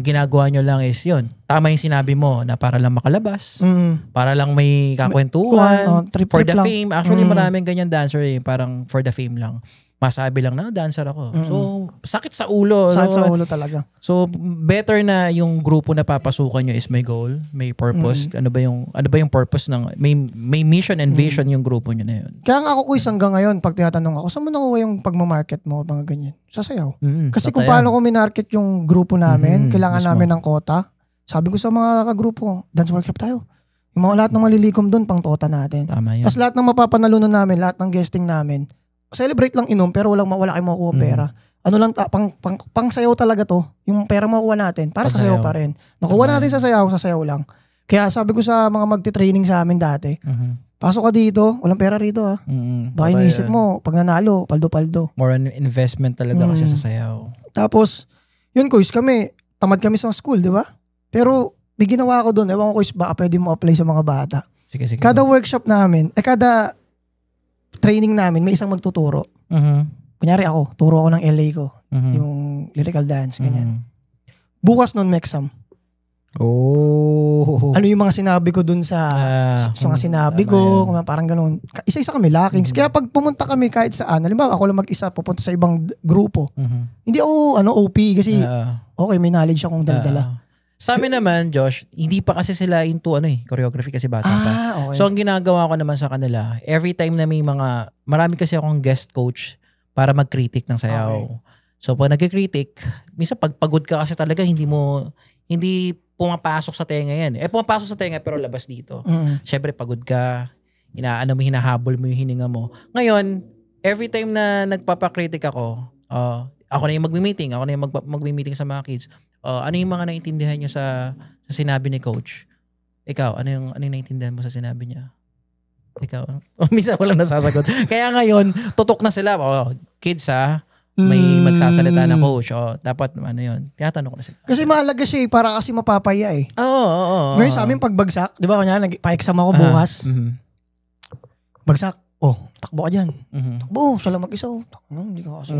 ginagawa nyo lang is yun. Tama yung sinabi mo na para lang makalabas. Para lang may kakwentuhan. For the fame. Actually, maraming ganyan dancer eh. Parang for the fame lang. Masabi lang na dancer ako. So, sakit sa ulo. Sakit sa ulo talaga. So, better na yung grupo na papasukan nyo is may goal, may purpose. Ano ba yung purpose ng may mission and vision yung grupo nyo na yun. Kaya nga ako quiz hanggang ngayon pag tinatanong ako, saan mo nakuha yung pagmamarket mo, mga ganyan? Sa sayaw. Kasi kung paano ko minarket yung grupo namin, kailangan namin ng quota. Sabi ko sa mga kagrupo, dance workshop tayo. Yung mga lahat ng malilikom doon, pang tota natin. Tama yan. Tapos lahat ng mapapanalunan namin, lahat ng guesting namin, celebrate lang inom pero wala kayong makukuha pera. Ano lang pang sayaw talaga to. Yung pera makukuha natin para sa sayaw pa rin. Nakuha natin sa sayaw lang. Kaya sabi ko sa mga magte-training sa amin dati, pasok ka dito, walang pera rito ha. Baka iniisip mo, pag nanalo, paldo-paldo. More an investment talaga kasi sa sayaw. Tapos, yun quiz kami, tamad kami sa school, di ba? Pero may ginawa ko doon, ewan ko quiz, baka pwede mo apply sa mga bata. Sige. Kada workshop namin, kada training namin, may isang magtuturo. Kunyari ako, turo ako ng LA ko. Yung lyrical dance, ganyan. Bukas nun, may exam. Oh. Ano yung mga sinabi ko dun sa mga sinabi ko, parang ganun. Isa-isa kami lakings. Kaya pag pumunta kami kahit saan, halimbawa ako lang mag-isa pupunta sa ibang grupo. Hindi ako OP kasi okay, may knowledge akong dala-dala. Sa amin naman, Josh, hindi pa kasi sila into choreography kasi bata pa. Okay. So ang ginagawa ko naman sa kanila, every time na may marami kasi akong guest coach para mag-critic ng sayaw. Okay. So pag nag-critic, minsan pag pagod ka kasi talaga hindi pumapasok sa tenga yan. Pumapasok sa tenga pero labas dito. Syempre pagod ka, hinahabol mo yung hininga mo. Ngayon, every time na nagpapakritik ako na yung magmi-meeting, ako na yung magmi-meeting sa mga kids. Ano yung mga naintindihan nyo sa sinabi ni coach? Ikaw, ano yung naintindihan mo sa sinabi niya? Ikaw, minsan walang nasasagot. Kaya ngayon, tutok na sila. Kids may magsasalita na coach. Dapat yun. Tinatanong ko na sila. Kasi mahalaga siya para kasi mapapaya Oo. Ngayon sa amin pagbagsak, di ba kanya, pa-exam ako bukas. Bagsak. Takbo ka dyan. Takbo, siya lang mag-isa. Hindi ka kasi.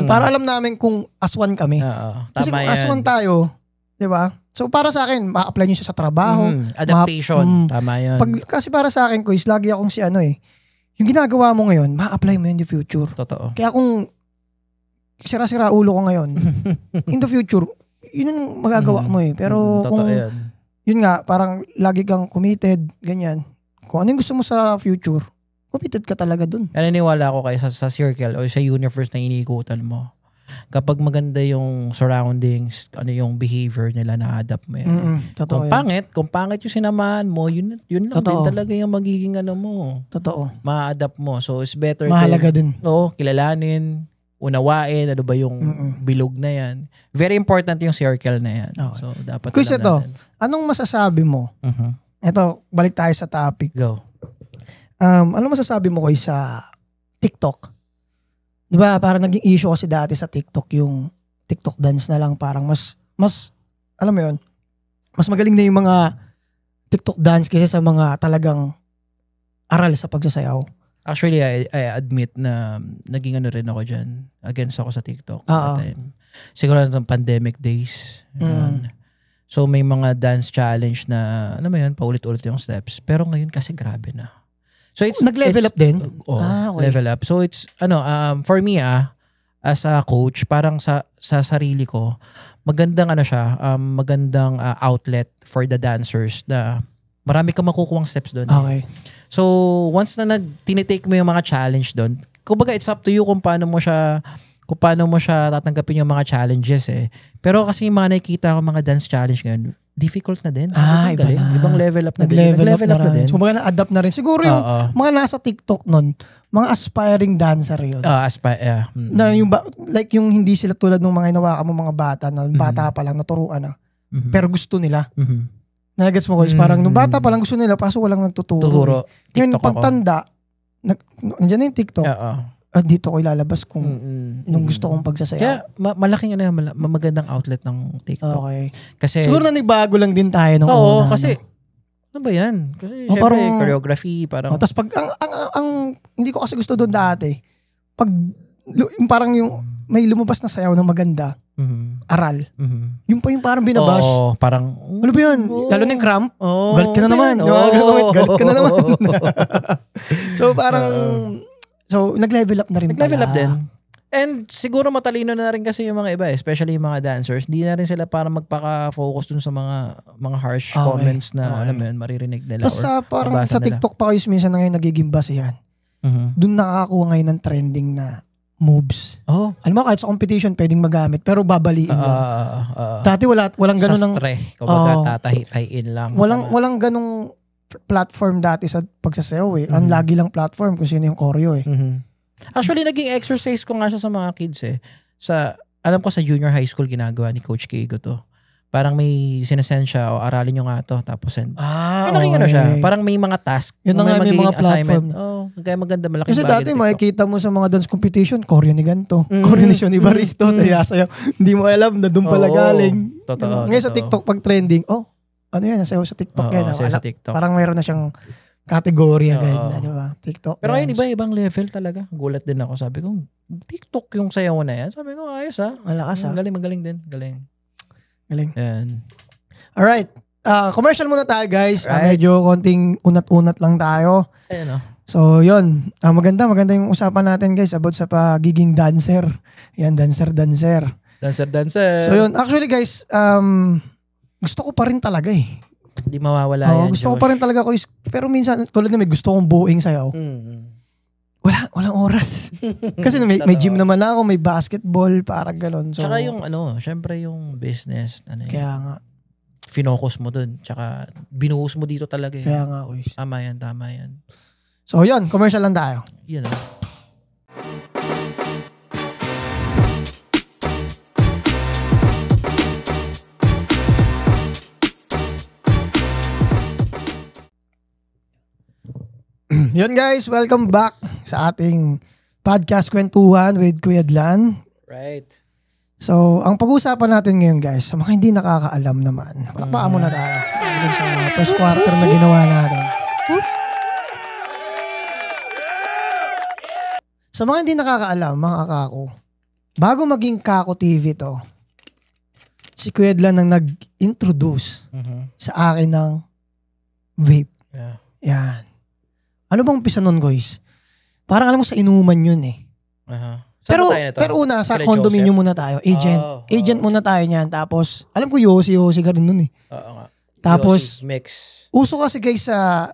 Para alam namin kung aswan kami. Kasi kung aswan tayo, di ba? So para sa akin, ma-apply nyo siya sa trabaho. Adaptation. Tama yan. Kasi para sa akin, Kuis, lagi akong yung ginagawa mo ngayon, ma-apply mo in the future. Totoo. Kaya kung sira-sira ulo ko ngayon, in the future, yun yung magagawa mo Pero kung, yun nga, parang lagi kang committed, ganyan. Kung ano yung gusto mo sa future, committed ka talaga dun. Naniniwala ako kayo sa circle o sa universe na iniikutan mo. Kapag maganda yung surroundings, yung behavior nila, na-adapt mo yan. Kung pangit yung sinamahan mo, yun lang din talaga yung magiging mo. Totoo. Ma-adapt mo. So it's better. Mahalaga din. Kilalanin, unawain, ano ba yung bilog na yan. Very important yung circle na yan. Okay. So dapat Kuis, anong masasabi mo? Ito, balik tayo sa topic. Go. Ano masasabi mo Kuis sa TikTok? Di ba parang naging issue kasi dati sa TikTok yung TikTok dance na lang parang mas alam mo yun, mas magaling na yung mga TikTok dance kaysa sa mga talagang aral sa pagsasayaw. Actually, I admit na naging rin ako dyan. Against ako sa TikTok. That time. Siguro ng pandemic days. So may mga dance challenge na, alam mo yun, paulit-ulit yung steps. Pero ngayon kasi grabe na. So it's nag-level up din? Okay. Level up. So it's for me as a coach, parang sa sarili ko, magandang magandang outlet for the dancers na marami kang makukuhang steps doon. Okay. So once na tinitake mo yung mga challenge doon, kumbaga it's up to you kung paano mo siya tatanggapin yung mga challenges Pero kasi yung mga nakikita ko mga dance challenge ngayon, difficult na din. Iba na. Ibang level up na din. Nag-level up na din. So mga na-adapt na rin. Siguro yung mga nasa TikTok nun, mga aspiring dancer yun. Na yung hindi sila tulad ng mga hinawakan mo mga bata na bata pa lang naturuan na. Pero gusto nila. Nagets mo ko, parang nung bata pa lang gusto nila, paso walang nagtuturo. Ngayon pagtanda, nandiyan na yung TikTok. Dito ko ilalabas kung nung gusto kong pagsasayaw. Kaya malaking magandang outlet ng TikTok. Okay. Kasi siguro na nagbago lang din tayo nung una. Kasi ano ba yan? Kasi syempre choreography parang. Tapos pag ang hindi ko kasi gusto doon dati. Pag parang yung may lumabas na sayaw na maganda. Aral. Yung pa yung parang binabash. Parang ano ba yun? Lalo na yung cramp. Galit ka na naman. Galit ka na naman. So parang so, nag-level up na rin pala. Nag-level up din. And siguro matalino na rin kasi yung mga iba, especially yung mga dancers. Hindi na rin sila para magpaka-focus dun sa mga harsh comments na alam mo yun, maririnig nila. Tapos parang sa TikTok pa kayo minsan na ngayon nagiging basihan. Doon nakakakuha ngayon ng trending na moves. Alam mo, kahit sa competition pwedeng magamit, pero babaliin lang. Dati walang ganun ng... Sa stre, kumbaga tatahi-tahiin lang. Walang ganung platform dati sa pagsasayaw Ang lagi lang platform kung sino yung choreo Actually, naging exercise ko nga siya sa mga kids alam ko sa junior high school ginagawa ni Coach Keigo to. Parang may sinesend siya, aralin nyo nga to, tapos send. Naging siya. Parang may mga task. Yun na nga may mga platform. Kaya maganda, malaking kasi dati makikita mo sa mga dance competition, choreo ni ganto, choreo ni Sean Ibaristo, sayaw. Hindi mo alam na doon pala galing. Totoo. Ngayon sa TikTok pag trending, ano yan, sayo sa TikTok yan. Sa TikTok. Parang mayroon na siyang kategorya guide na, di ba? TikTok. Pero ngayon, ibang level talaga. Gulat din ako. Sabi ko, TikTok yung sayaw na yan. Sabi ko, ayos Malakas Magaling din. Galing. Galing. Yan. Alright. Commercial muna tayo guys. Medyo konting unat-unat lang tayo. Ayun o. So yun. Maganda yung usapan natin guys about sa pagiging dancer. Yan, dancer. Dancer. So yun. Actually guys, gusto ko pa rin talaga eh. Hindi mawawala yan, gusto ko pa rin talaga ko. Pero minsan, tulad na may gusto kong buuing sayaw. Walang oras. Kasi may gym naman ako, may basketball, parang gano'n. So, tsaka yung syempre yung business. Kaya nga. Finocus mo dun. Tsaka binuhos mo dito talaga. Kaya nga, Kuis. Tama yan. So yun, commercial lang tayo. Yun o. Yun guys, welcome back sa ating podcast Kwentuhan with Kuya Dlan. Right. So, ang pag-uusapan natin ngayon guys, sa mga hindi nakakaalam naman, palakpakan muna tayo sa first quarter na ginawa natin. Sa mga hindi nakakaalam, mga kako, bago maging Kako TV to, si Kuya Dlan ang nag-introduce sa akin ng vape. Yeah. Yan. Ano bang umpisa nun, guys? Parang alam mo sa inuman yun eh. Pero una, sa condominium muna tayo. Agent muna tayo niyan. Tapos, alam ko Yossi ka rin nun eh. Oo nga. Tapos, Yossi, mix. Uso kasi guys sa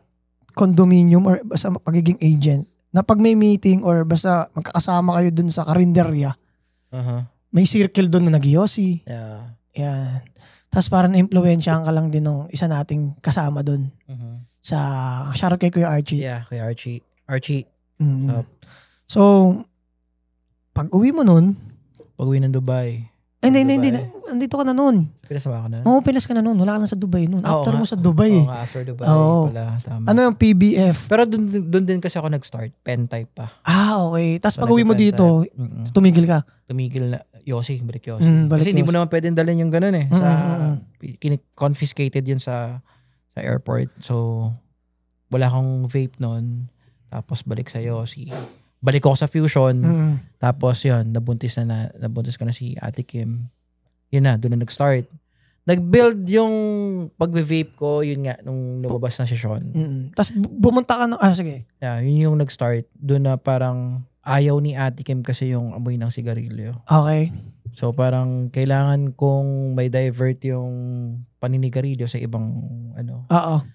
condominium or basta pagiging agent, na pag may meeting or basta magkakasama kayo dun sa karinderya, may circle dun na nag-Yossi. Yeah. Yan. Tapos parang na-influensyahan ka lang din ng isa nating kasama dun. Sa shoutout kay Kuya Archie. Yeah, Kuya Archie. So, pag uwi mo nun, pag uwi ng Dubai. Hindi. Andito ka na nun. Pilas ba ka na? Oo, pilas ka na nun. Wala ka na sa Dubai nun. After mo sa Dubai. Oo, after Dubai pala. Tama. Ano yung PBF? Pero dun din kasi ako nag-start. Pen type pa. Okay. Tapos pag uwi mo dito, tumigil ka? Tumigil na. Yossi. Balik Yossi. Kasi hindi mo naman pwedeng dalhin yung ganun eh. Confiscated yun sa airport. So, wala akong vape nun. Tapos balik sa Yossi. Balik ako sa Fusion. Tapos yun, nabuntis ko na si Ate Kim. Yun na, doon na nag-start. Nag-build yung pag-vape ko, yun nga, nung lumabas na si Sean. Tapos bumunta ka na, sige. Yeah, yun yung nag-start. Doon na parang ayaw ni Ate Kim kasi yung amoy ng sigarilyo. Okay. So parang kailangan kong may divert yung paninigarilyo sa ibang ano.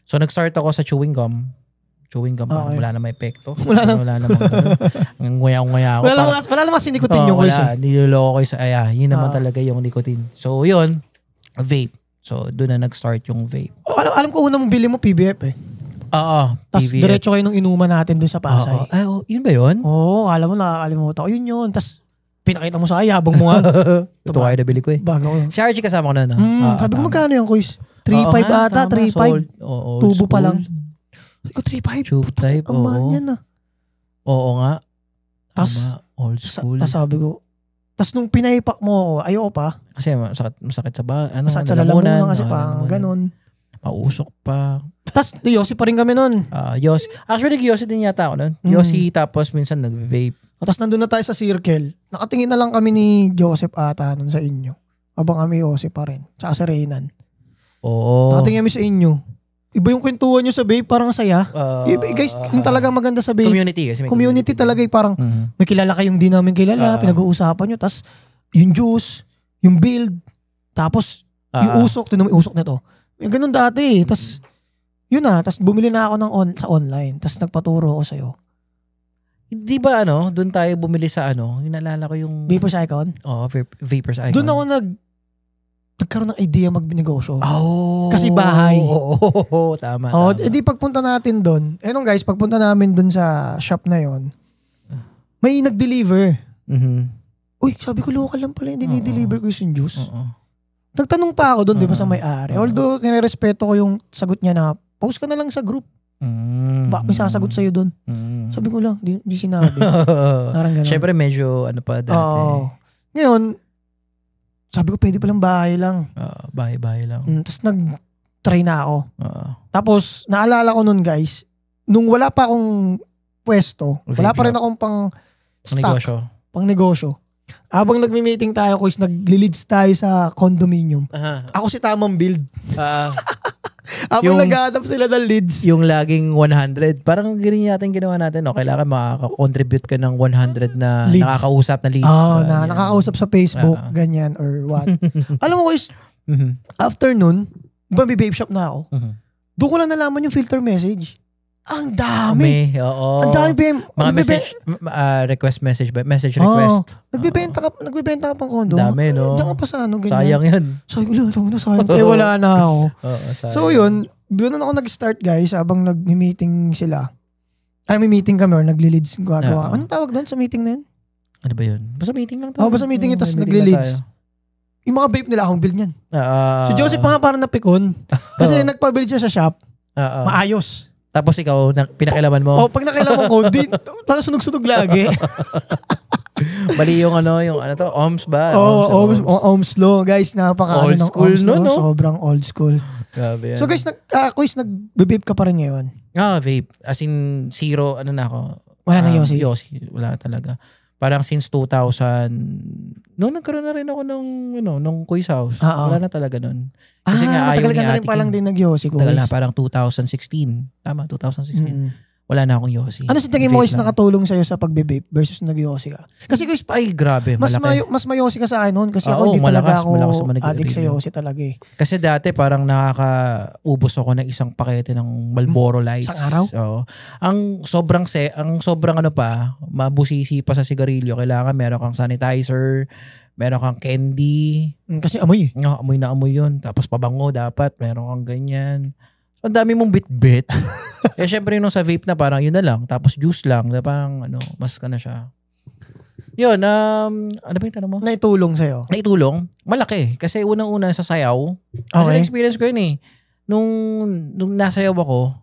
So nag-start ako sa chewing gum. Parang wala na may epekto. Wala namang ang nguya-nguya ako. Wala namang sinikotin yung voice. Wala, niloloko ko yun naman talaga yung nicotine. So yun, vape. So doon na nag-start yung vape. Alam ko una mong bili mo PBF eh. Tapos diretso kayo nung inuman natin doon sa Pasay. Yun ba yun? Alam mo, nakakalimutan ko. Yun. Tapos pinakita mo sa akin, habang mo nga. Ito kaya nabili ko eh. Bago ko. Si Archie kasama ko na. Sabi ko magkano yung quiz? 3.5 ata, 3.5. Tubo pa lang. Sabi ko 3.5. Tube type, Ang mahal niya na. Oo nga. Tapos, old school. Tapos sabi ko, tapos nung pinaipak mo, ayoko pa. Kasi masakit sa masakit sa lalamunan kasi parang ganun. Mausok pa. Tapos Yossi pa rin kami nun. Yossi. Actually, Yossi din yata ako nun. Yossi tapos minsan nag-vape. Tapos nandun na tayo sa circle. Nakatingin na lang kami ni Joseph ata nun sa inyo. Habang kami Yossi pa rin. Tsaka si Reynan. Oo. Nakatingin kami sa inyo. Iba yung kwentuhan nyo sa vape, parang saya. Guys, yung talagang maganda sa vape. Community kasi. Community talaga parang may kilala kayong di namin kilala. Pinag-uusapan nyo. Tapos yung juice, yung build. Tapos yung usok. Tinong may usok na to. Yung ganun dati. Tapos yun na. Tapos bumili na ako sa online. Tapos nagpaturo ako sa'yo. Di ba doon tayo bumili sa hinalala ko yung... Vapors Icon? Oo, Vapors Icon. Doon ako nagkaroon ng idea magnegosyo. Oh. Kasi bahay. Oo, tama. Edi pagpunta natin doon. Guys, pagpunta namin doon sa shop na yon, may nag-deliver. Uy, sabi ko local lang pala, hindi ni-deliver ko yung juice. Nagtanong pa ako doon, di ba, sa may-ari. Although, nirerespeto ko yung sagot niya na, post ka na lang sa group. May sasagot sa'yo doon. Sabi ko lang, di sinabi. Parang ganun. Siyempre medyo pa dati. Ngayon, sabi ko pwede palang bahay lang. Bahay lang. Tapos nag-try na ako. Tapos, naalala ko nun guys, nung wala pa akong pwesto, wala pa rin akong pang negosyo. Habang nagmi-meeting tayo, Kuis, nagli-leads tayo sa condominium. Ako si tamang build. Habang nag-a-adapt sila ng leads. Yung laging 100. Parang ganyan yata yung ginawa natin. No? Kailangan makaka-contribute ka ng 100 na leads. Nakakausap na leads. Nakakausap sa Facebook, ganyan, or what. Alam mo, Kuis, after nun, may vape shop na ako. Doon ko lang nalaman yung filter message. Ang dami. Oo. Ang dami mga message, request message request. Nagbebenta ka pang condo. Dami, no? Diyan ka pa sa ganyan. Sayang yun. Sayang. Wala na ako. So yun, doon ako nag-start guys habang nag-meeting sila. May meeting kami or nagli-leads gagawa. Anong tawag doon sa meeting na yun? Ano ba yun? Basta meeting lang to. Basta meeting yun, tapos nagli-leads. Yung mga vape nila akong build niyan. Si Joseph pa nga parang napikon. Kasi nagpa-build siya sa shop. Maayos. Tapos ikaw, pinakilaman mo? Pag nakilaman ko, parang sunog-sunog lagi. Bali yung OMS ba? OMS law. Guys, old school no? Sobrang old school. Grabe yan. So guys, nag-vape ka pa rin ngayon? Vape. As in, zero, na ako. Wala na Yossi? Yossi, wala talaga. Parang since 2000, noon nagkaroon na rin ako nung Kuis House. Wala na talaga noon. Kasi nga ayaw ni Ate Kim. Matagal ka na rin palang din nag-Yossi, Kuis. Tagal na, parang 2016. Tama, 2016. Wala na akong Yossi. Ano sa tingin mo Kuis nakatulong sa'yo sa pagbe-vape versus nag-Yossi ka? Kasi Kuis, ay grabe, malaki. Mas mayossi ka sa akin noon kasi ako hindi talaga ako addict sa Yossi talaga eh. Kasi dati parang nakakaubos ako ng isang pakete ng Marlboro Lights. Isang araw? So, ang sobrang mabusisi pa sa sigarilyo, kailangan meron kang sanitizer, meron kang candy. Kasi amoy eh. Amoy na amoy yun. Tapos pabango dapat, meron kang ganyan. So, ang dami mong bit-bit. Syempre nung sa vape na parang yun na lang. Tapos juice lang. Na parang mas ka na siya. Yun, ano ba yung tanong mo? Naitulong sa'yo? Naitulong? Malaki. Kasi unang-una sa sayaw. Kasi experience ko yun eh. Nung nasayaw ako,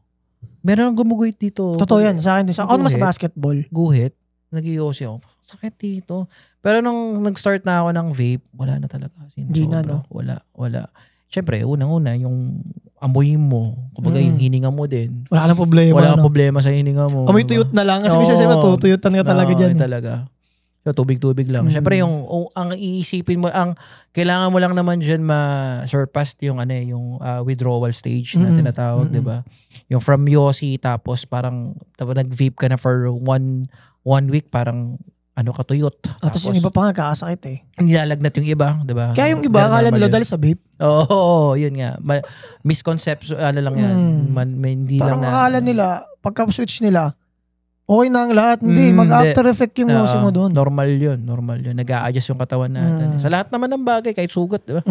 meron gumuguhit dito. Totoo yan. Sa akin din. Ako naman sa basketball. Guhit. Nag-iossi ako. Sakit dito. Pero nung nag-start na ako ng vape, wala na talaga. Hindi na, no? Wala. Siyempre, unang-una, yung amoy mo, kumbaga yung hininga mo din. Wala nang problema. Wala nang problema sa hininga mo. Amoy tuyot na lang. Kasi minsan sabi mo, tuyutan ka talaga dyan. Talaga. So, tubig-tubig lang. Siyempre, ang iisipin mo, kailangan mo lang naman dyan ma-surpass yung withdrawal stage na tinatawag, di ba? Yung from Yossi, tapos parang nag-vape ka na for one week, parang katuyot. Tapos yung iba pa nga kakasakit eh. Nilalagnat yung iba, di ba? Kaya yung iba, akala nila dahil sa vape. Oo, yun nga. Misconception, lang yan. Hindi parang lang na. akala nila, pagka-switch nila, okay na ang lahat. Hindi, mag-after effect yung Yossi mo doon. Normal yun. Nag-a-adjust yung katawan natin. Sa lahat naman ng bagay, kahit sugat, di ba?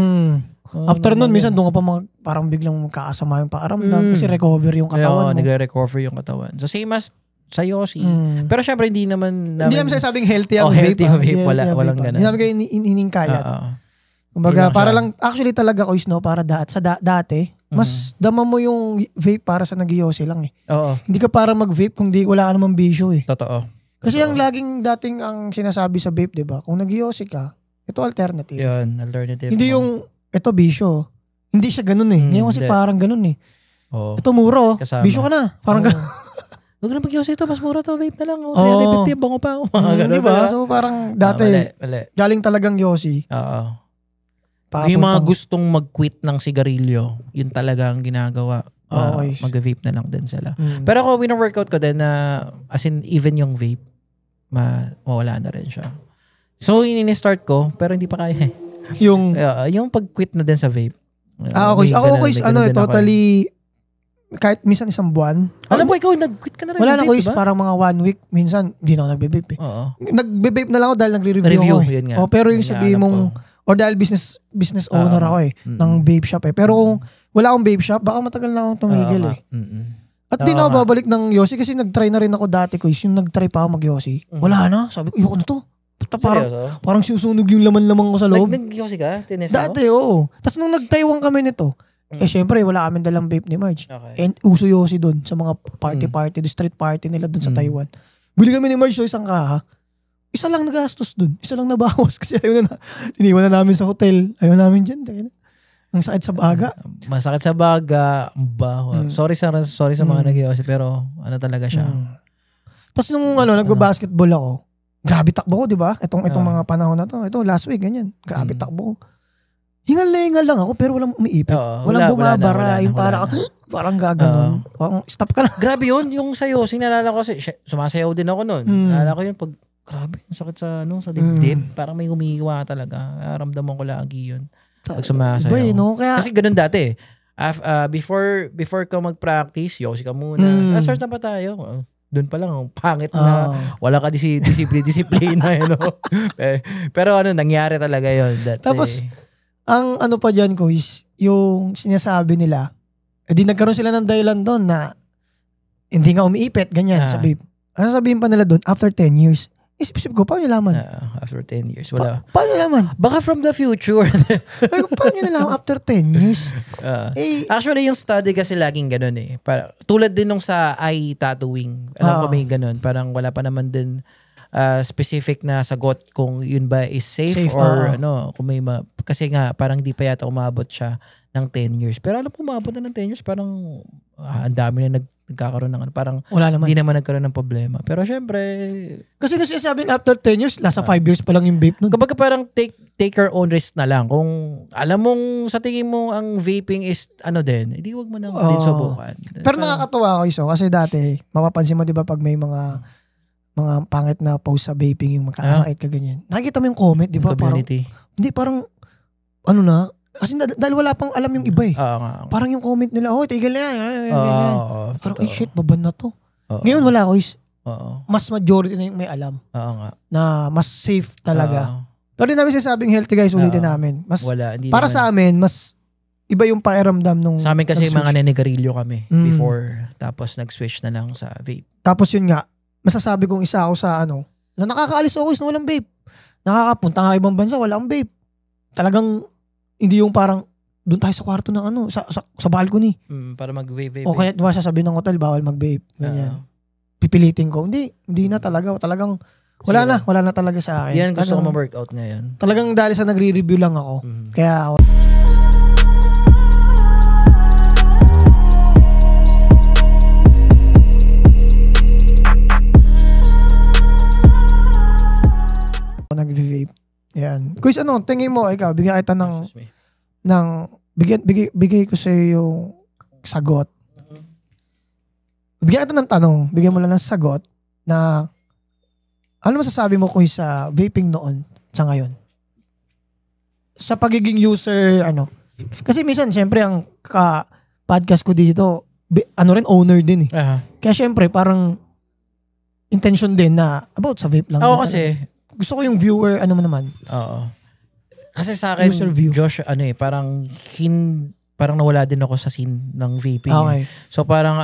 After nun, minsan doon ka pa parang biglang magkakasama yung paaramdam kasi recover yung katawan mo. Nagre-recover yung katawan. So same as sa Yossi. Pero syempre hindi naman sinasabing healthy ang vape. Walang ganun. Hindi namin kayo hiningkayat. Kumbaga, para lang, actually talaga Kuis, para dati, mas dama mo yung vape para sa nag-Yossi lang eh. Oo. Hindi ka para mag-vape kung wala ka namang bisyo eh. Totoo. Kasi ang laging dating ang sinasabi sa vape, di ba? Kung nag-Yossi ka, ito alternative. Yun, alternative. Hindi yung, ito bisyo. Hindi siya ganun eh. Ngayon kasi parang ganun eh. Oo. Ito muro, bisyo ka na. Parang ganun. Huwag na mag-Yossi ito, mas mura to, vape na lang. 350, bango pa. Diba? So parang dati, galing talagang Yossi. Oo. Yung mga gustong mag-quit ng sigarilyo, yun talaga ang ginagawa. Mag-vape na lang din sila. Pero ako, wino-workout ko din na, as in, even yung vape, mawala na rin siya. So, ini-start ko, pero hindi pa kaya eh. Yung pag-quit na din sa vape. Ako, totally, kahit minsan isang buwan. Alam mo, ikaw, nag-quit ka na rin. Wala na Kuis, parang mga 1 week. Minsan, hindi na ako nagbe-vape eh. Nagbe-vape na lang ako dahil nagre-review ako eh. Pero yung sabihin mong, or dahil business owner ako eh, ng vape shop eh. Pero kung wala akong vape shop, baka matagal na akong tumigil eh. At di na ako babalik ng Yossi kasi nag-try na rin ako dati Kuis. Yung nag-try pa ako mag-Yossi. Wala na. Sabi ko, ayoko na to. Parang susunog yung laman-laman ko sa loob. Nag-Yossi ka? Dati, oo. Tapos nung nag-Taiwan kami nito, syempre, wala kami dalang vape ni Marge. Okay. And uso Yossi doon sa mga party, the street party nila doon sa Taiwan. Bili kami ni Marge isang kaha. Isa lang nagastos doon. Isa lang nabawas kasi iniwan na namin sa hotel. Ayaw namin dyan. Ang sakit sa baga. Masakit sa baga. Sorry sa mga nag-Yossi pero talaga siya. Tapos nung nagbabasketball ako, Grabe takbo ko, di ba? Itong mga panahon na to. Ito, last week, ganyan. Grabe takbo ko. Hingal na hingal lang ako, pero walang umiipit. Walang bumabara. Yung parang gaganon. Stop ka na. Grabe yun. Yung sayo, sinalala ko, sumasayaw din ako nun. Nalala ko yun, pag, grabe, sakit sa dibdib. Parang may humihiwa talaga. Naramdaman ko lagi yun. Pag sumasayaw. No? Kasi ganun dati. Before ka mag-practice, yosi ka muna. Start na pa tayo. Doon pa lang, pangit na wala ka disiplina. Pero nangyari talaga yun. Tapos, ang ano pa dyan ko is, yung sinasabi nila, di nagkaroon sila ng dahilan doon na hindi nga umiipit, ganyan. Ano sabihin pa nila doon? After 10 years. Isip ko, paano nalaman? After 10 years, wala. Paano nalaman? Baka from the future. Paano nalaman after 10 years? Actually, yung study kasi laging ganun eh. Tulad din nung sa eye tattooing. Alam ko may ganun. Parang wala pa naman din specific na sagot kung yun ba is safe or kung may kasi nga parang di pa yata umabot siya ng 10 years. Pero alam ko umabot na ng 10 years, parang ang dami na nagkakaroon ng parang wala naman. Hindi naman nagkaroon ng problema. Pero syempre, kasi nung sinasabi after 10 years, nasa 5 years pa lang yung vape nun. Kapag parang take your own risk na lang. Kung alam mong sa tingin mo ang vaping is hindi wag mo nang din subukan. Pero nakakatuwa ako kasi dati, mapapansin mo 'di ba pag may mga pangit na post sa vaping yung magkakasakit ka ganyan. Nakikita mo yung comment, 'di ba? Parang kasi dahil wala pang alam yung iba eh. Parang yung comment nila, tigil na yan. Parang, shit, baban na to. Ngayon wala ko is, mas majority na yung may alam. Na mas safe talaga. Pero din namin sinasabing healthy guys, ulitin namin. Para sa amin, mas iba yung pakiramdam nung sa amin kasi mga nanigarilyo kami before. Tapos nag-switch na lang sa vape. Tapos yun nga, masasabi kong isa ako sa na nakakaalis ako is na walang vape. Nakakapunta nga ibang bansa, walang vape. Talagang hindi yung parang doon tayo sa kwarto ng sa balcony. Para mag-vape. O kaya diba sasabihin ng hotel, bawal mag-vape. Ganyan. Pipilitin ko. Hindi na talaga. Talagang wala na talaga sa akin. Yan gusto ko ma-workout ngayon. Talagang dahil sa nagre-review lang ako. Kaya ako. Nag-vape. Yan. Kuis tingin mo, ikaw, bigyan kita bigay ko sa iyo yung sagot. Bigyan kita ng tanong, bigyan mo lang ng sagot na ano masasabi mo kuis sa vaping noon sa ngayon? Sa pagiging user, kasi minsan, syempre, ang podcast ko dito, owner din eh. Kaya syempre, parang intention din na about sa vape lang. Oo, kasi gusto ko yung viewer, naman. Oo. Kasi sa akin, Josh, parang nawala din ako sa scene ng vaping. Okay. So parang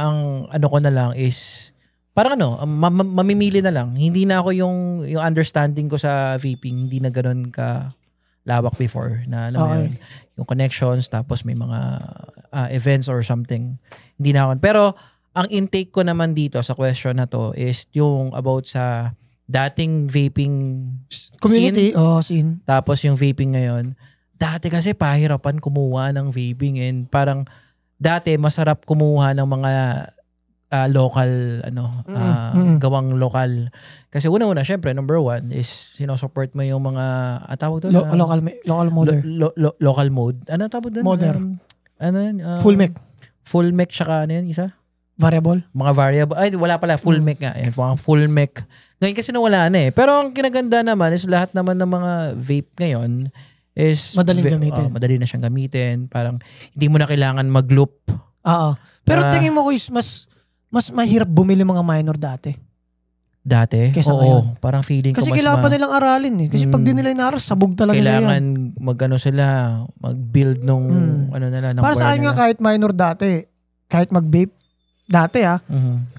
ang ko na lang is, parang mamimili na lang. Hindi na ako yung understanding ko sa vaping, hindi na ganun ka lawak before. Na alam mo yun, yung connections, tapos may mga events or something. Hindi na ako. Pero ang intake ko naman dito sa question na to is yung about sa dating vaping community scene. Tapos yung vaping ngayon. Dati kasi pahirapan kumuha ng vaping and parang dati masarap kumuha ng mga local gawang lokal. Kasi una syempre number one is support mo yung mga tawag doon local modder. Local mode. Ano tawag doon? Modder. Full mech. Full mech tsaka isa? Variable. Mga variable. Ay, wala pala. Full mech nga. Mga full mech. Ngayon kasi nawala na eh. Pero ang kinaganda naman is lahat naman ng mga vape ngayon is madaling gamitin. Madali na siyang gamitin. Parang hindi mo na kailangan mag-loop. Pero tingin mo ko is mas mahirap bumili mga minor dati. Dati? Kesa ngayon. Parang feeling kasi ko mas kailangan pa nilang aralin eh. Kasi pag di nila inaral, sabog talaga kailangan mag-build nung nila. Para sa akin nga kahit minor dati, kahit mag-vape, dati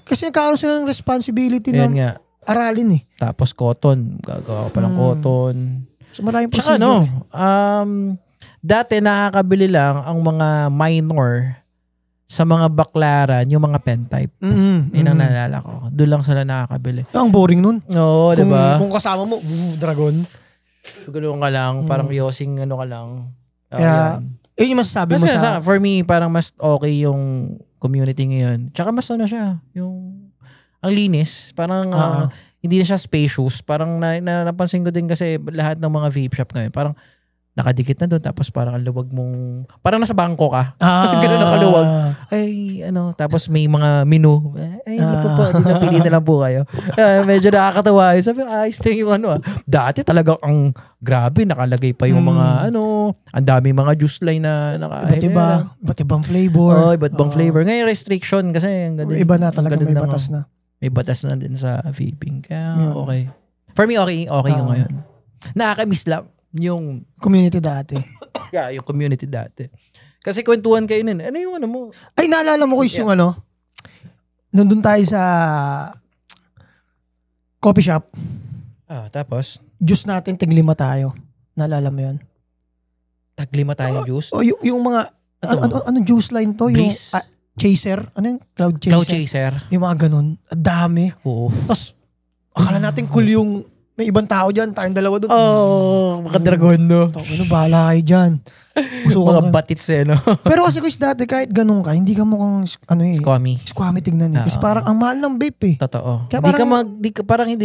kasi nagkakaroon sila ng responsibility ng aralin eh. Tapos cotton. Gagawa pa ng cotton. So maraming procedure. Tsaka dati nakakabili lang ang mga minor sa mga baklaran, yung mga pen type. Yun ang naalala ko. Doon lang sila nakakabili. Ang boring nun. Oo, diba? Kung kasama mo, dragon. Gulong ka lang, parang yosing ka lang. Kaya, yun yung masasabi mo sa... For me, parang mas okay yung community ngayon. Tsaka mas siya, yung ang linis. Parang hindi na siya spacious. Parang napansin ko din kasi lahat ng mga vape shop ngayon, parang nakadikit na doon, tapos parang ang luwag mong, parang nasa bangko ka. Ganun nakaluwag. Ay, tapos may mga menu. Ay, hindi ko po, pili na lang po kayo. Medyo nakakatawa. Sabi, ayos na yung Dati talagang ang grabe, nakalagay pa yung mga, ang dami mga juice line na iba't ibang flavor. Iba't ibang flavor. Ngayon, restriction kasi. Iba na talaga, may batas na. May batas na din sa vaping. Kaya, okay. For me, okay yung ngayon. Nakakamiss lang yung community dati. Yeah, yung community dati. Kasi kwentuhan kayo nun. Ano yung mo? Ay, naalala mo ko yung nandun tayo sa coffee shop. Tapos? Juice natin, tig-5 tayo. Naalala mo yun? Tag-5 tayong juice? Yung mga, anong juice line to? Bliss? Yung chaser? Ano yung cloud chaser? Cloud chaser. Yung mga ganun. Dami. Oo. Tapos, akala natin cool yung may ibang tao dyan, tayong dalawa doon. Mga dragon, no? Bahala kayo dyan. Mga batits Pero kasi Kuis, dati kahit ganun ka, hindi ka mukhang, squammy tignan Kasi parang ang mahal ng vape Totoo. Kaya parang hindi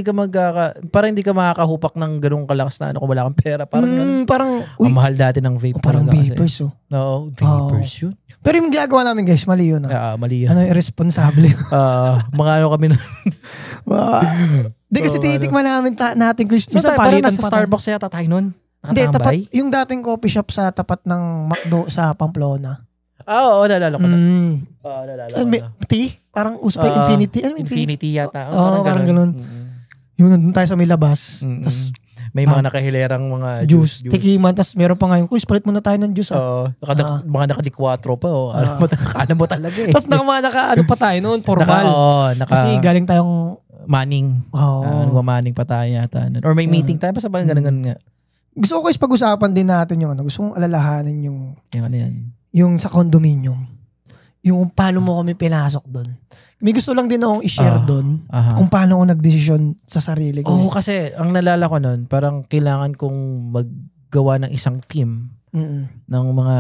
ka makakahupak ng ganung kalakas na kung wala kang pera. Parang ang mahal dati ng vape. Parang vapors, Oo, vapors yun. Pero yung ginagawa namin guys, mali yun. Mali yun. Irresponsible. Mga kami na. Di kasi titikman natin Kuis. Parang nasa Starbucks yata tayo nun. Hindi, tapat, yung dating coffee shop sa tapat ng McDo sa Pamplona. Oo, nalala ko na. Nalala ko na. Tea? Parang uso pa Infinity. Infinity yata. Parang ganun. Yung nandun tayo sa may labas. Tas, may mga nakahilerang mga juice. Tikiman. Tapos meron pa ngayon, Kuis, palit muna tayo ng juice. Mga nakadikwatro pa. Alam mo talaga eh. Tapos naka pa tayo noon, formal. Kasi galing tayong manning. Manning pa tayo yata. Or may meeting tayo. Basta parang ganun nga. Gusto ko guys pag-usapan din natin yung gusto kong alalahanin yung yan. Yung sa condominium. Yung paano mo kami pinasok doon. May gusto lang din akong i-share doon kung paano ako nagdesisyon sa sarili ko. Kasi ang nalala ko noon, parang kailangan kong maggawa ng isang team ng mga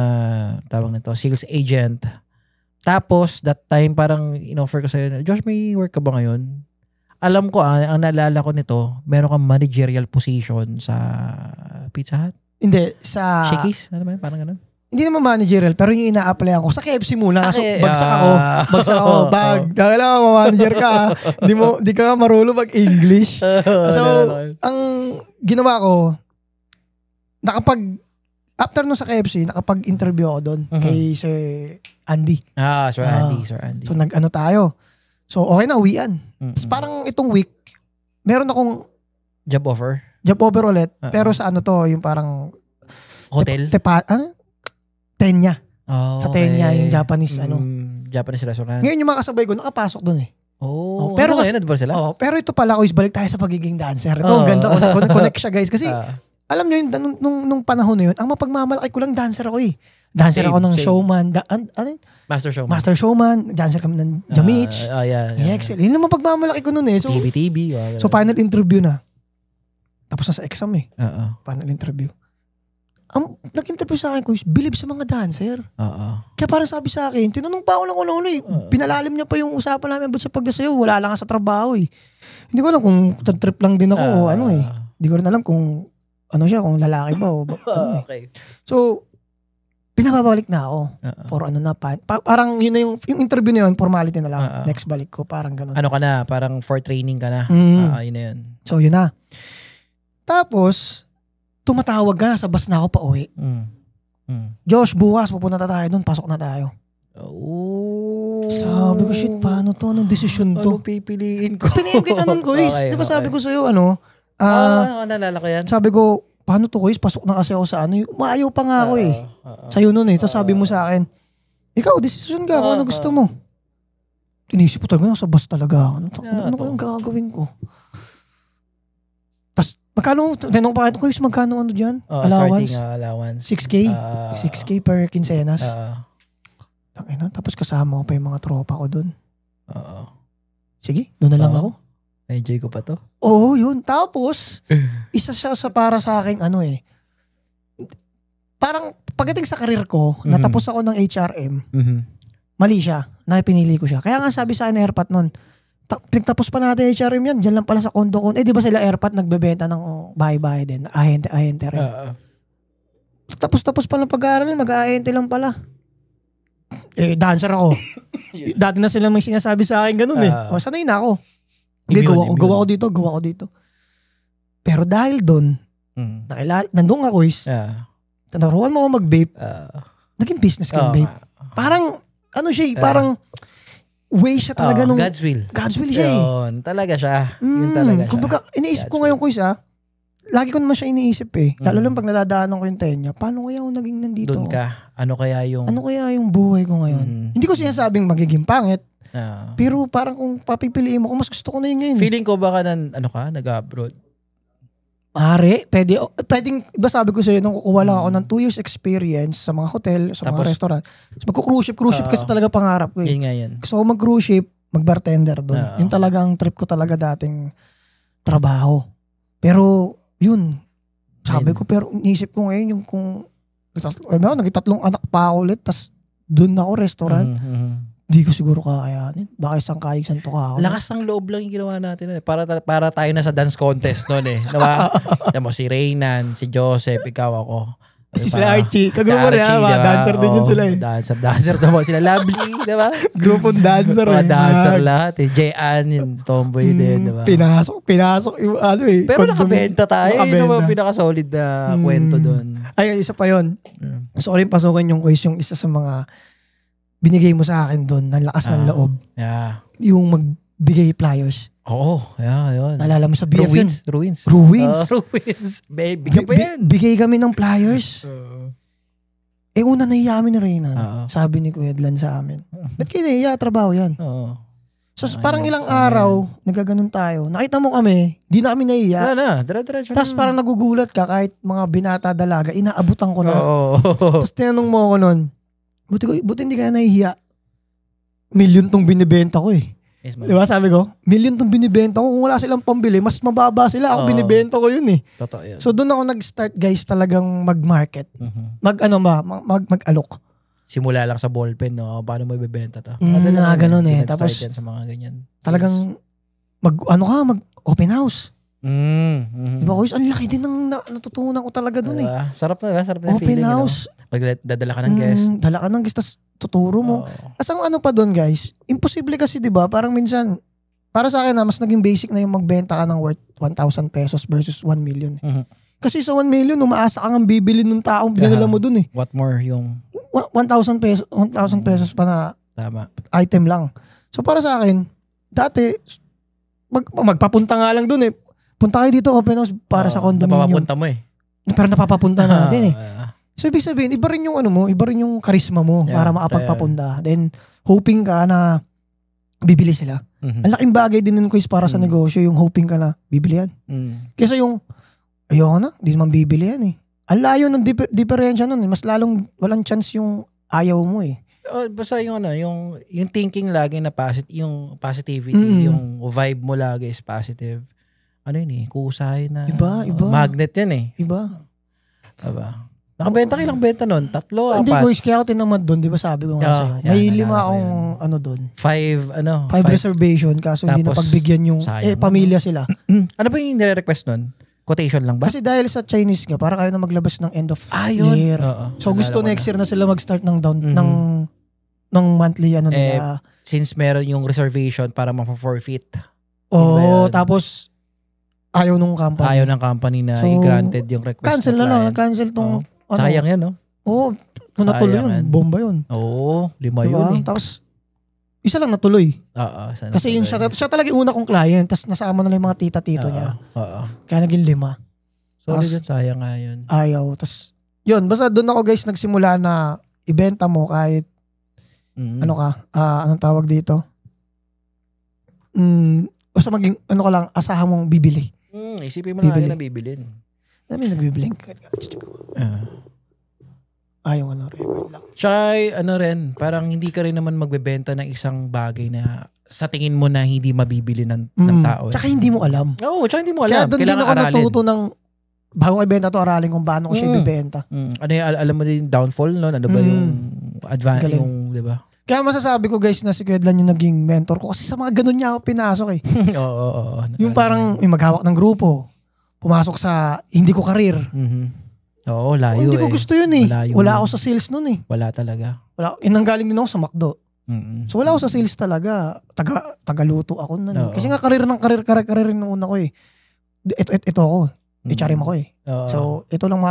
tawag nito, sales agent. Tapos that time parang in-offer ko sa'yo, Josh, may work ka ba ngayon? Alam ko, ang naalala ko nito, meron kang managerial position sa Pizza Hut? Hindi, sa... Shakey's? Ano ba yun? Parang ganun? Hindi naman managerial, pero yung ina-apply ako sa KFC muna. So, bagsak ako. Dahil ako, manager ka. Di ka marunong mag-English. So, ang ginawa ko, after nun sa KFC, nakapag-interview ako doon kay Sir Andy. Sir Andy. So, nag-ano tayo. So, okay na, uwian. Tapos parang itong week, meron akong job offer ulit. Pero sa yung parang hotel? Tenya. Sa Tenya, yung Japanese Japanese restaurant. Ngayon yung mga kasabay ko, nakapasok doon eh. Pero ngayon, ba sila? Pero ito pala, balik tayo sa pagiging dancer. Ito, ang ganda ko. Connect siya guys. Kasi, alam nyo yun, nung panahon na yun, ang mapagmamalaki ko lang dancer ako eh. Dancer ako ng showman. Master showman. Dancer kami ng Jamich. Excel. Yun lang mapagmamalaki ko nun eh. So, TV. So, final interview na. Tapos na sa exam eh. Final interview. Ang nag-interview sa akin, Kuis, believe sa mga dancer. Kaya parang sabi sa akin, tinanong pa ako lang ulo eh. Pinalalim niya pa yung usapan namin about sa pagdasayaw. Wala lang sa trabaho eh. Hindi ko alam kung trip lang din ako o ano eh. Hindi ko rin alam kung ano siya, kung lalaki ba o okay. So, pinababalik na ako. For parang yun na yung interview na yun, formality na lang. Next balik ko, parang ganun. Ano ka na? Parang for training ka na. Yun na yun. So, yun na. Tapos, tumatawag ka, sa bus na ako pa uwi. Josh, bukas, pupunta tayo doon, pasok na tayo. Sabi ko, shit, paano to? Anong desisyon to? Ano pipiliin ko? Piniin kita nun, Kuis. Di ba sabi ko sa'yo, nalala ko yan. Sabi ko, paano to, Kuis? Pasok na kasi ako sa Maayaw pa nga ako eh. Sa'yo nun eh. Tapos sabi mo sa akin, ikaw, desisyon ka kung ano gusto mo. Inisip ko talaga, sa bus talaga. Ano kayong gagawin ko? Tapos, magkano, tinanong pa kayo, Kuis, magkano dyan? Allowance? Starting allowance. 6K? 6K per quincenas. Tapos kasama ko pa yung mga tropa ko doon. Sige, doon na lang ako. Enjoy ko pa to. Oo, yun. Tapos, isa siya sa para sa akin, parang pagdating sa karir ko, natapos ako ng HRM, mali siya. Napinili ko siya. Kaya nga sabi sa akin na Airpat nun, pinagtapos pa natin HRM yan. Diyan lang pala sa condo ko. Di ba sila Airpat nagbebenta ng bahay-bahay din? Ahente rin. Tapos pa ng pag-aaral, mag-ahente lang pala. Dancer ako. Dati na sila may sinasabi sa akin ganun sanay na ako. Gawa ko dito. Pero dahil doon, nandun ako naruan mo ako mag-vape, naging business ka vape. Parang, parang way siya talaga nung... God's will. God's will siya Yun, talaga siya. Yun talaga siya. Kumbaga, iniisip ko ngayon, Kuis, lagi ko naman siya iniisip Lalo lang pag nadadaanan ko yung tenya, paano kaya ako naging nandito? Doon ka. Ano kaya yung buhay ko ngayon? Hindi ko sinasabing magiging pangit. Pero parang kung papipiliin mo, mas gusto ko na yun ngayon. Feeling ko baka nag-abroad. Pwedeng, iba sabi ko sa'yo, nung kukuha lang ako ng 2 years experience sa mga hotel, sa mga restaurant. So, magko-cruise ship kasi talaga pangarap ko Yun nga yan. Gusto ko mag-cruise ship, mag-bartender doon. Yun talagang trip ko talaga dating trabaho. Pero, yun. Sabi ko, pero nisip ko ngayon yung kung, naging 3 anak pa ako ulit, tas doon ako restaurant. Di ko siguro kakayanin. Baka isang tuka ako. Lakas ng loob lang yung ginawa natin. Para tayo na sa dance contest noon Diba? Si Reynan, si Joseph, ikaw ako. Si sila Archie. Kagrupo na dancer din yun sila Dancer. Sila Lovely, diba? Grupong dancer. Dancer lahat J.Ann, yung tomboy din, diba? Pinasok yung Pero nakabenta tayo. Yun ang pinaka-solid na kwento doon. Ay, isa pa yun. Gusto ko rin pasukin yung quiz, yung isa sa mga binigay mo sa akin doon, ng lakas ng loob. Yeah. Yung magbigay flyers. Oo, yun. Naalala mo sa BF Ruins. Baby, bigay kami ng flyers. Una nahiya kami ni Reynan. Sabi ni Kuya Adlan sa amin. Ba't kayo nahiya? Trabaho yan. So parang ilang araw, nagaganon tayo. Nakita mo kami, di na kami nahiya. Tapos parang nagugulat ka kahit mga binata dalaga, inaabutan ko na. Tapos tinanong mo ako nun, buti hindi kaya nahihiya. Million tong binibenta ko Yes, diba sabi ko? Million tong binibenta ko. Kung wala silang pambili, mas mababa sila. Ako binibenta ko yun Totoo yun. So doon ako nag-start guys talagang mag-market. Mag-alok. Simula lang sa ballpen, paano mo ibebenta to? Ganun Tapos sa mga ganyan. Talagang mag-open house. Diba ko, ang laki din ng natutunan ko talaga doon Sarap na open feeling. House. Pag dadala ka ng guest. Dala ka ng guest, tas tuturo mo. As ang pa doon guys, imposible kasi diba, parang minsan, para sa akin mas naging basic na yung magbenta ka ng worth 1,000 pesos versus 1 million. Kasi sa 1 million, umaasa ka ng bibili ng taong binala mo doon What more yung... 1,000 pesos pa na item lang. So para sa akin, dati, magpapunta nga lang doon Punta kayo dito, open house para sa condominium. Napapapunta mo Pero napapapunta natin So ibig sabihin, iba rin yung iba rin yung charisma mo para makapagpapunta. Then, hoping ka na bibili sila. Ang laking bagay din nun quiz para sa negosyo, yung hoping ka na bibili yan. Kesa yung, ayoko na, di naman bibili yan Ang layo ng diferensya nun Mas lalong walang chance yung ayaw mo Basta yung yung thinking lagi na yung positivity, yung vibe mo lagi is positive. Kusay na. Iba. Magnet yan Iba. Diba? Nakabenta ka ilang benta nun? 3, 4? Hindi guys, kaya ako tinamad doon, di ba sabi ko nga sa'yo. May 5 akong doon. 5 reservation, kaso hindi na pagbigyan yung, pamilya sila. Ano ba yung nire-request nun? Quotation lang ba? Kasi dahil sa Chinese nga, para kayo na maglabas ng end of year. So gusto next year na sila mag-start ng ng monthly nila. Since meron yung reservation para ma-forfeit. Tapos ayaw ng company na i-granted yung request. Cancel na lang. Cancel tong... Sayang yan, kung natuloy yun, bomba yun. 5 yun Tapos, isa lang natuloy. Kasi yun siya talaga yung una kong client, tapos nasama na lang yung mga tita-tito niya. Kaya naging 5. Solid yun, sayang nga yun. Ayaw. Tapos, yun, basta doon ako guys nagsimula na ibenta mo kahit, anong tawag dito? Basta maging, asahan mong bibili. Isipin mo na na bibilin. Dami nagbiblink. Ayaw record lang. Tsaka rin, parang hindi ka rin naman magbebenta ng isang bagay na sa tingin mo na hindi mabibili ng tao. Tsaka hindi mo alam. Tsaka hindi mo alam. Kaya doon din ako natuto ng bagong ibenta to, aralin kung paano ko siya ibibenta. Alam mo din downfall, no? Ano ba yung advantage, yung, di ba? Kaya masasabi ko guys na si Kuedlan yung naging mentor ko kasi sa mga ganun niya ako pinasok eh. Oo. Yung parang may maghawak ng grupo. Pumasok sa hindi ko karir. Oo, layo hindi ko gusto yun eh. Malayo wala ako sa sales nun eh. Wala talaga. Inanggaling din ako sa McDo. So wala ako sa sales talaga. Tagaluto ako nun. Kasi nga karir nung una ko eh. Ito ako. HRM ako eh. So, ito lang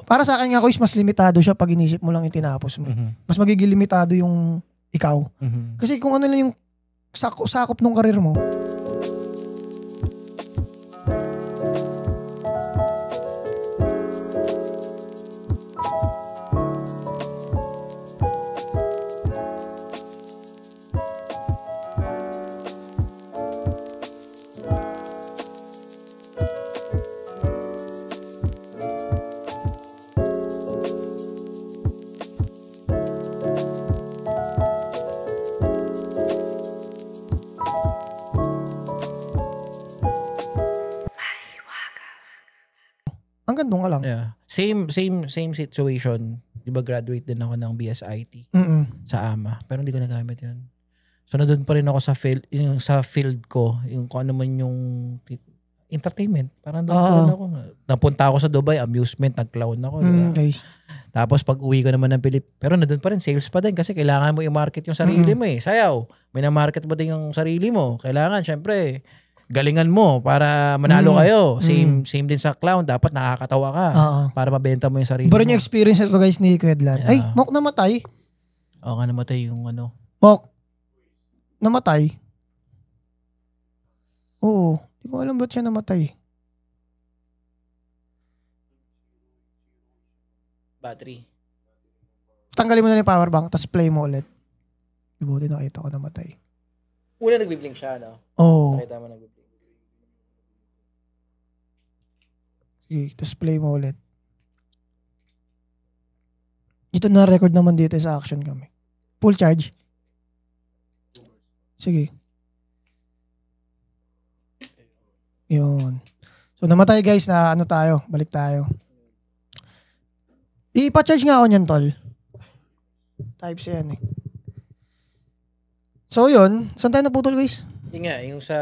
para sa akin nga mas limitado siya pag inisip mo lang yung tinapos mo. Mas magiging limitado yung ikaw. Kasi kung ano lang yung sakop ng karir mo. Hanggang doon ka lang. Yeah. Same situation. Di ba graduate din ako ng BSIT sa AMA. Pero hindi ko nagamit yun. So nandun pa rin ako sa field ko. Yung kung ano man yung entertainment. Parang doon ako. Napunta ako sa Dubai, amusement, nag-clown ako. Guys. Tapos pag uwi ko naman ng pero nandun pa rin, sales pa din. Kasi kailangan mo i-market yung sarili mo eh. Sayaw. May na-market mo din yung sarili mo. Kailangan, syempre, galingan mo para manalo kayo. Same din sa clown. Dapat nakakatawa ka para mabenta mo yung sarili mo. Pero yung experience ito guys ni Kuedlan. Ay, Mok namatay. Oo nga, namatay yung ano. Mok. Namatay. Oo. Hindi ko alam ba't siya namatay. Battery. Tanggalin mo na yung power bank tapos play mo ulit. Buti nakita ko namatay. Una nagbiblink siya, no? Oo. Nakita mo nagbiblink. Sige, tapos play mo ulit. Dito na record naman dito sa action kami. Full charge. Sige. Yun. So namatay guys na ano tayo. Balik tayo. Ipa-charge nga ako niyan tol. Type C yan eh. So yun. Saan tayo naputol guys? Yung nga, yung sa...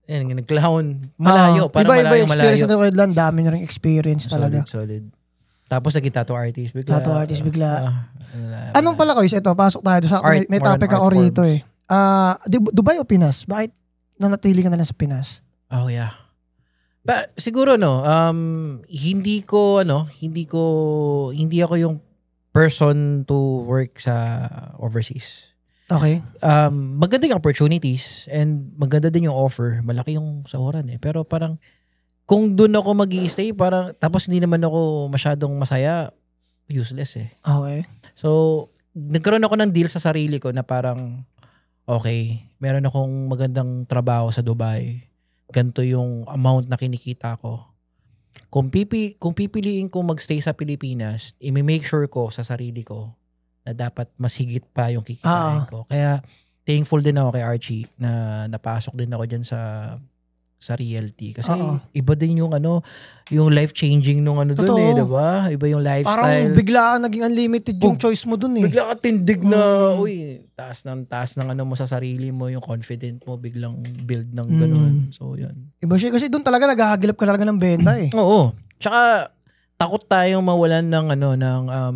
Yan, nag-clown. Malayo. Parang iba experience na Kuedlan. Dami na rin experience talaga. Solid. Tapos naging tattoo artist bigla. Tattoo artist bigla. Anong pala guys? Ito, pasok tayo. May topic ako rito eh. Dubai o Pinas? Bakit nanatili ka na lang sa Pinas? Oh yeah. Siguro hindi ako yung person to work sa overseas. Okay. Maganda yung opportunities and maganda din yung offer. Malaki yung sahuran eh. Pero parang kung doon ako mag-i-stay, parang tapos hindi naman ako masyadong masaya, useless eh. Okay. So, nagkaroon ako ng deal sa sarili ko na parang okay, meron akong magandang trabaho sa Dubai. Ganito yung amount na kinikita ko. Kung pipiliin ko magstay sa Pilipinas, i-make sure ko sa sarili ko na dapat mas higit pa yung kikitain ko. Kaya thankful din ako kay Archie na napasok din ako dyan sa realty. Kasi iba din yung yung life-changing nung doon eh, diba? Iba yung lifestyle. Parang bigla naging unlimited yung choice mo doon eh. Bigla ka tindig na, taas ng mo sa sarili mo, yung confident mo, biglang build ng ganun. So, yun. Iba siya kasi doon talaga naghahagilap ka talaga ng benta eh. Oo. Tsaka, takot tayong mawalan ng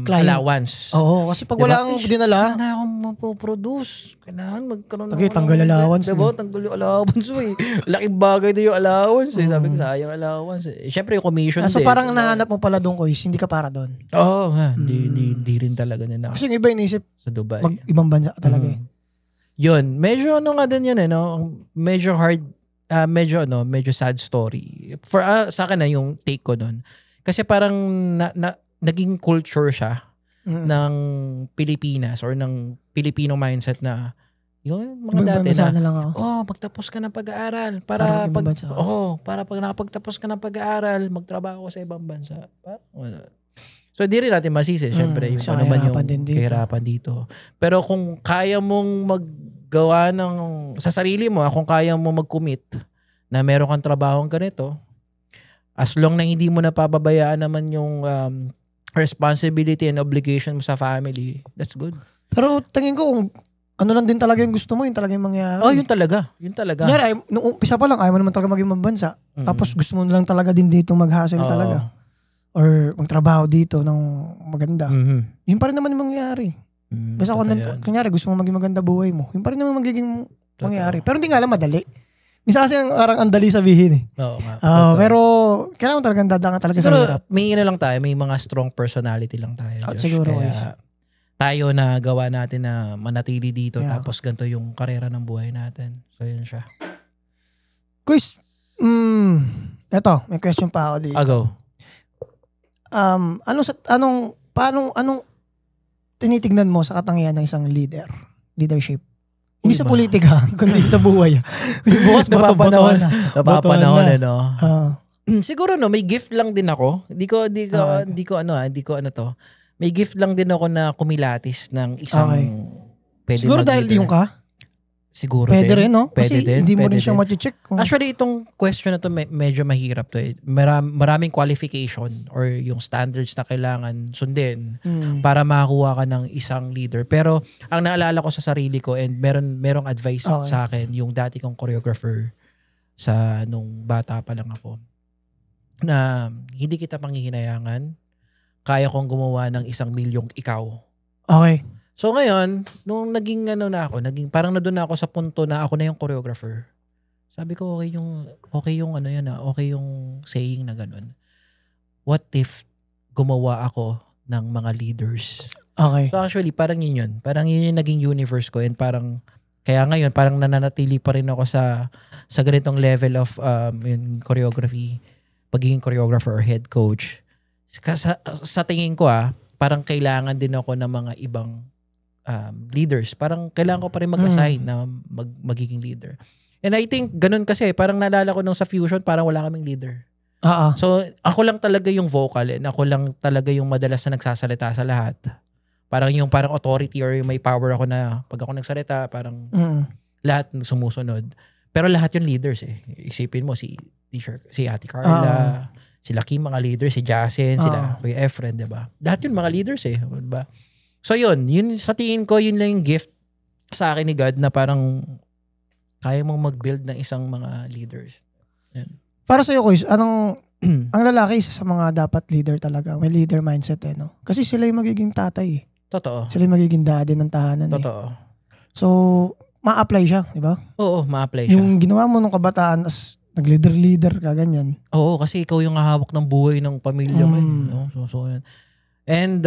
allowance. Oo, kasi pag wala kang dinala, wala na akong mapoproduce. Kailangan magkaroon tanggal allowance. Diba? Tanggal yung allowance mo eh. Laking bagay na yung allowance eh. Sabi ko, sayang allowance eh. Siyempre yung commission din. So parang nahanap mo pala doon, Kois, hindi ka para doon. Oo, di rin talaga nila. Kasi yung iba inisip sa Dubai. Ibang bansa talaga eh. Yun, medyo nga din yun eh, no? Medyo hard, medyo sad story. For sa akin na yung take ko doon. Kasi parang naging culture siya ng Pilipinas or ng Filipino mindset na yung mga dati na magtapos ka ng pag-aaral para pag nakapagtapos ka ng pag-aaral, magtrabaho sa ibang bansa. So di rin natin masisi syempre yung ano man yung kahirapan dito. Pero kung kaya mong maggawa sa sarili mo, kung kaya mo mag-commit na meron kang trabahong ganito, as long na hindi mo napapabayaan naman yung responsibility and obligation mo sa family, that's good. Pero tingin ko kung ano lang din talaga yung gusto mo, yun talaga yung mangyayari. Oh, yun talaga. Yun talaga. Kunyari, nung umpisa pa lang, ayaw mo naman talaga maging mabansa. Tapos gusto mo lang talaga din dito mag-hustle talaga. Or magtrabaho dito ng maganda. Yun pa rin naman yung mangyayari. Basta kunyari, gusto mo maging maganda buhay mo, yun pa rin naman magiging mangyayari. Pero hindi nga lang madali. Minsan kasi ang dali sabihin eh. Oo nga. Pero kailangan talagang dadaan talaga siguro, sa hirap. May lang tayo, may mga strong personality lang tayo. Siguro. Kaya tayo na gawa natin na manatili dito tapos ganito yung karera ng buhay natin. So yun siya. Quiz, eto, may question pa ako dito. Go. Anong tinitignan mo sa katangian ng isang leadership? Hindi sa politika, kundi sa buhay. Kasi bukas napapanahon na, no? Siguro may gift lang din ako. Hindi ko ano to. May gift lang din ako na kumilatis ng isang pwede siguro dahil yung ka? Siguro pwede din. Rin, no? Kasi pwede hindi mo rin din. siya ma-check. Actually, itong question na to medyo mahirap to. Maraming qualification or yung standards na kailangan sundin para makakuha ka ng isang leader. Pero ang naalala ko sa sarili ko and merong advice sa akin yung dati kong choreographer sa nung bata pa lang ako na hindi kita panghihinayangan, kaya kong gumawa ng 1 milyong ikaw. Okay. So ngayon, nung naging parang na doon na ako sa punto na ako na yung choreographer. Sabi ko, okay yung saying na ganun. What if gumawa ako ng mga leaders? Okay. So actually, parang yun. Parang yun yung naging universe ko and parang, kaya ngayon, parang nananatili pa rin ako sa ganitong level of yung choreography, pagiging choreographer or head coach. Sa tingin ko parang kailangan din ako ng mga ibang leaders. Parang kailangan ko pa rin mag-assign na magiging leader. And I think ganun kasi, parang naalala ko nung sa Fusion, parang wala kaming leader. So ako lang talaga yung vocal and ako lang talaga yung madalas na nagsasalita sa lahat. Parang authority or yung may power ako na pag ako nagsalita, parang lahat sumusunod. Pero lahat yung leaders eh. Isipin mo si Ate Carla, sila Kim, mga leaders, si Jasen, sila Kuya Efren, diba? Lahat yun mga leaders eh, diba? So yun sa tingin ko, yun lang yung gift sa akin ni God na parang kaya mong mag-build ng isang mga leaders. Yan. Para sa'yo, Kuis, ang lalaki isa sa mga dapat leader talaga. May leader mindset no? Kasi sila yung magiging tatay eh. Totoo. Sila yung magiging daddy ng tahanan Totoo. So, ma-apply siya, di ba? Oo, ma-apply siya. Yung ginawa mo nung kabataan as nag-leader ka, ganyan. Oo, kasi ikaw yung hahawak ng buhay ng pamilya mo. No? So yan. And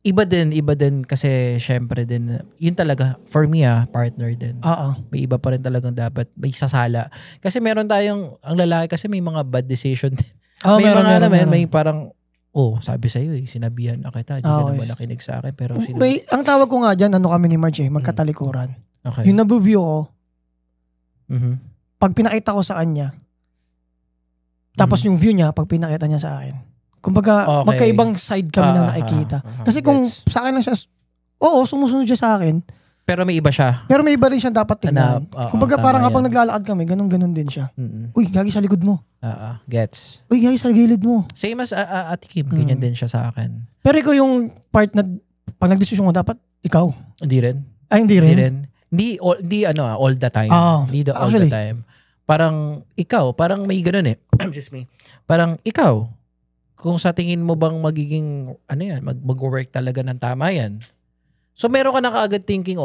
iba din kasi syempre din, yun talaga, for me partner din. May iba pa rin talagang dapat, may sasala. Kasi meron tayong, ang lalaki kasi may mga bad decision din. May parang, sabi sa'yo sinabihan na kita, di ka naman nakinig sa akin. Pero ang tawag ko nga dyan, kami ni Marge, magkatalikuran. Okay. Yung na-view ko, pag pinakita ko sa kanya, tapos yung view niya, pag pinakita niya sa akin. Kumbaga, magkaibang side kami na nakikita. Kasi kung sa akin lang siya, sumusunod siya sa akin. Pero may iba siya. Pero may iba rin siya dapat tingnan. Kumbaga parang habang naglalakad kami, ganun din siya. Uy, gagi sa likod mo. Gets. Uy, gagi sa gilid mo. Same as Ate Kim, ganyan din siya sa akin. Pero ikaw yung part na, pag nagdesisyon mo dapat, ikaw. Hindi rin. Hindi rin? Hindi all the time. Hindi all the time. Parang ikaw, parang may ganun Just me. Parang ikaw, kung sa tingin mo bang magiging, mag-work talaga ng tama yan. So meron ka na kaagad thinking,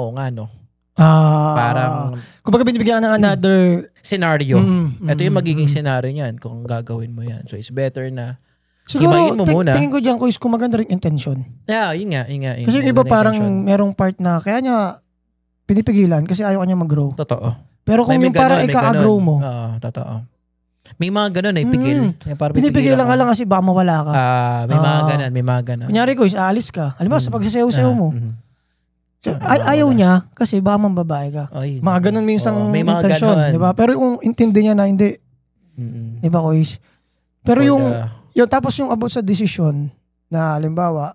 parang, kumbaga binibigyan ng another scenario. Ito yung magiging scenario niyan kung gagawin mo yan. So it's better na siguro, himayin mo muna. Tingin ko dyan, kung maganda rin intention. Yeah, yun nga. Kasi yung iba parang merong part na, kaya niya pinipigilan kasi ayaw niya mag-grow. Totoo. Pero kung yung para ika-grow mo. Totoo. May mga ganun pigil. Pinipigilan ka lang kasi baka mawala ka. May mga ganun. Kunyari ko, aalis ka. Alam mo, sa pagsasayaw-sayaw mo. Ayaw niya kasi baka mambabae ka. Mga ganun minsang intensyon. Diba? Pero kung intindi niya na hindi. Diba, Kuis? Pero yung tapos yung about sa decision na halimbawa,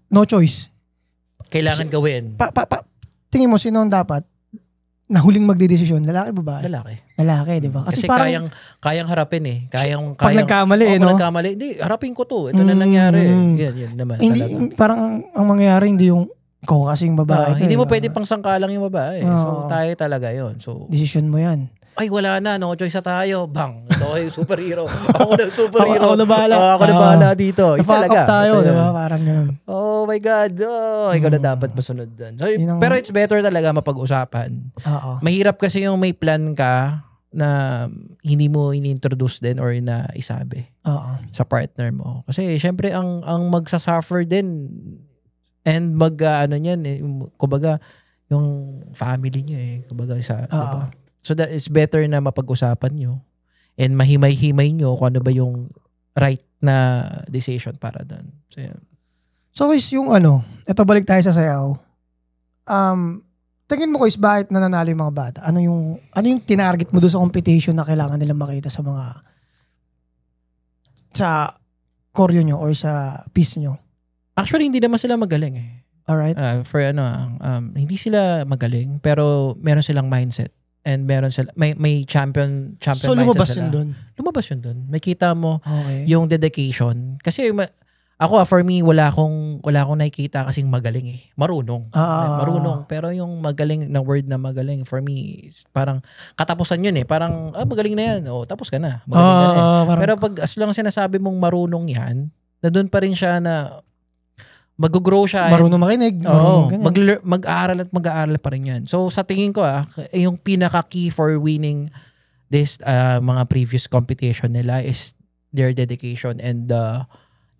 no choice. Kailangan gawin. Tingin mo, sino ang dapat? na huling magdedesisyon, lalaki babae? Lalaki, di ba? Kasi parang, kayang harapin eh. Pag nagkamali no? Pag nagkamali, harapin ko to. Ito na nangyari. Yan naman. Hindi, parang ang mangyayari, hindi yung ikaw kasing babae. Hindi mo pwede pang sangkalang yung babae. So, tayo talaga yon. So, desisyon mo yan. Ay, wala na. No choice na tayo. Bang. Ito ay superhero. Ako na superhero. Ako na bahala. Ako na bahala dito. Na-fuck up tayo, di ba? Parang ganun. Oh my God. Ikaw na dapat masunod dun. So, pero it's better talaga mapag-usapan. Mahirap kasi yung may plan ka na hindi mo ini-introduce din or na isabi sa partner mo. Kasi syempre, ang magsasuffer din and kumbaga, yung family nyo kumbaga diba? So that it's better na mapag-usapan nyo and mahimay-himay nyo kung ano ba yung right na decision para doon. So, yan. So, guys, yung ito balik tayo sa sayaw. Tingin mo, guys, bakit nananalo yung mga bata? Ano yung tinarget mo doon sa competition na kailangan nilang makita sa choreo nyo or sa piece nyo? Actually, hindi naman sila magaling Alright. Hindi sila magaling pero meron silang mindset. And meron sila, may champion so, lumabas yun doon? Lumabas yun doon. May kita mo yung dedication. Kasi ako, for me, wala akong nakikita kasing magaling Marunong. Marunong. Pero yung magaling, na word na magaling, for me, parang katapusan yun Parang, magaling na yan. Tapos ka na. Magaling ka na Pero pag as lang sinasabi mong marunong yan, na doon pa rin siya na mag-grow siya. Marunong makinig. Mag-aaral pa rin yan. So, sa tingin ko, yung pinaka-key for winning this mga previous competition nila is their dedication and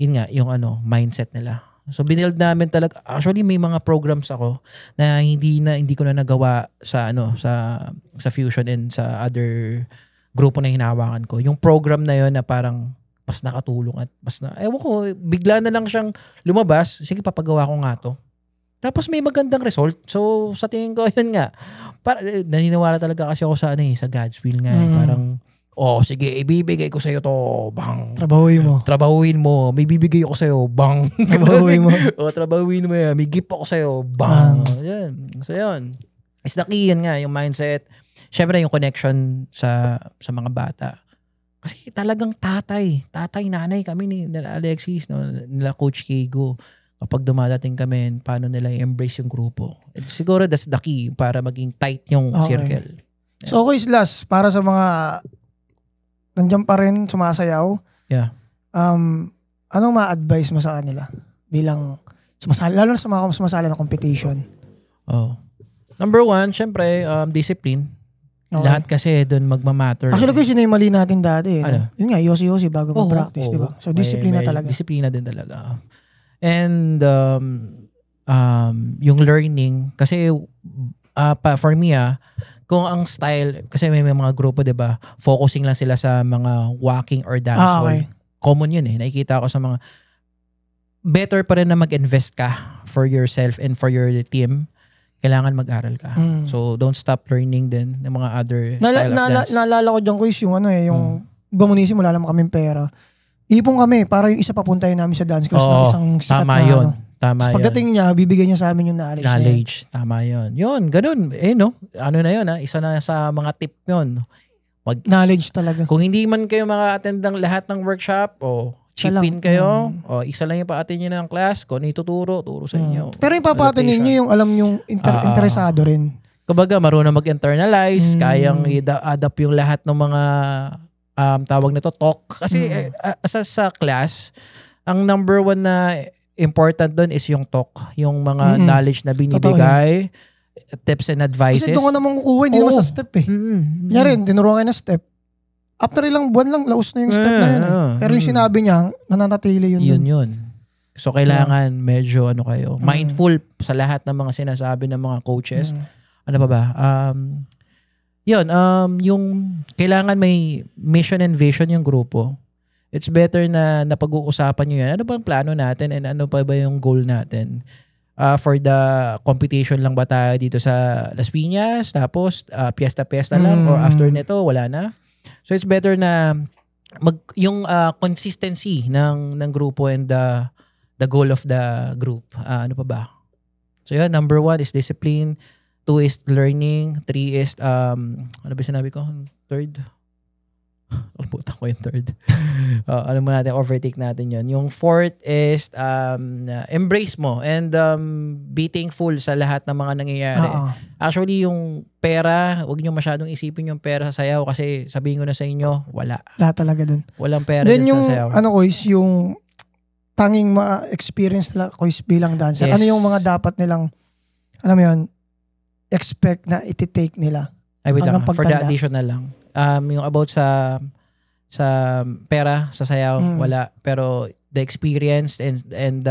yun nga, yung mindset nila. So, binild namin talaga. Actually, may mga programs ako na hindi ko na nagawa sa Fusion and sa other grupo na hinahawakan ko. Yung program na yun na parang mas nakatulong at ewan ko, bigla na lang siyang lumabas. Sige, papagawa ko nga to. Tapos may magandang result. So, sa tingin ko, yun nga. Naniniwala talaga kasi ako sa God's will nga. Parang, sige, ibibigay ko sa'yo to. Bang. Trabahuin mo. May bibigay ako sa'yo. Bang. Trabahuin mo. Trabahuin mo yan. May gift ako sa'yo. Bang. Yan. So, yun. It's the key yan nga, yung mindset. Siyempre, yung connection sa mga bata. Kasi talagang tatay, nanay kami nila Alexis, nila Coach Kego. Kapag dumadating kami, paano nila i-embrace yung grupo. And siguro that's the key para maging tight yung circle. Yeah. So, okay, last, para sa mga nandiyan pa rin sumasayaw, anong ma-advise mo sa kanila bilang sumasali, lalo na sa mga sumasali na competition? Number one, syempre, discipline. Okay. Lahat kasi doon magmamatter. Actually, kasi yun yung mali natin dati. Yun nga, yosi-yosi bago mag-practice, di ba? So, disiplina talaga. Disiplina din talaga. And yung learning, kasi for me, kung ang style, kasi may mga grupo, di ba, focusing lang sila sa mga walking or dancehall. Common yun Nakikita ko sa mga, better pa rin na mag-invest ka for yourself and for your team. Kailangan mag-aral ka. So, don't stop learning din ng mga other style of dance. Naalala ko dyan, Kuis, yung yung Bamunisi, wala naman kaming pera. Ipon kami para yung isa papuntahin namin sa dance class ng isang sikat tama na yun. Tama yun. Pagdating niya, bibigyan niya sa amin yung knowledge. Tama yun. Yun, ganun. Ano na yun Isa na sa mga tip yun. Knowledge talaga. Kung hindi man kayo maka-attend ng lahat ng workshop, chip in kayo, isa lang yung pa-attend nyo ng class, kung ituturo, turo sa inyo. Pero yung pa-attend ninyo yung alam yung interesado rin. Kumbaga, marunong mag-internalize, kayang i-adapt yung lahat ng mga tawag nito, talk. Kasi sa class, ang number one na important doon is yung talk. Yung mga knowledge na binibigay, tips and advices. Kasi doon ka naman kukuha, hindi naman sa step Kanya rin, tinuruan kayo na step. After ilang buwan lang, laos na yung step na yun Pero yung sinabi niya, nananatili yun. Yun. So, kailangan medyo kayo, mindful sa lahat ng mga sinasabi ng mga coaches. Ano pa ba? Yung kailangan may mission and vision yung grupo. It's better na napag-uusapan nyo yan. Ano ba ang plano natin and ano pa ba yung goal natin? For the competition lang ba tayo dito sa Las Piñas? Tapos, piyesta-piyesta lang? Or after nito, wala na? So it's better na yung consistency ng grupo and the goal of the group. Ano pa ba? So yun, number one is discipline. 2 is learning. 3 is, ano ba sinabi ko? 3rd? Puta ko yung 3rd. Ano mo natin, overtake natin yun. Yung 4th is embrace mo and be thankful sa lahat ng mga nangyayari. Actually, yung pera, huwag nyo masyadong isipin yung pera sa sayaw kasi sabihin ko na sa inyo, wala. Wala talaga dun. Walang pera dun sa sayaw. Ano ko is yung tanging ma-experience nila ko is bilang dancer. Yes. Ano yung mga dapat nilang, alam mo yun, expect na iti-take nila? Ay, wait lang. For the additional lang. Yung about sa pera, sa sayaw, wala. Pero the experience and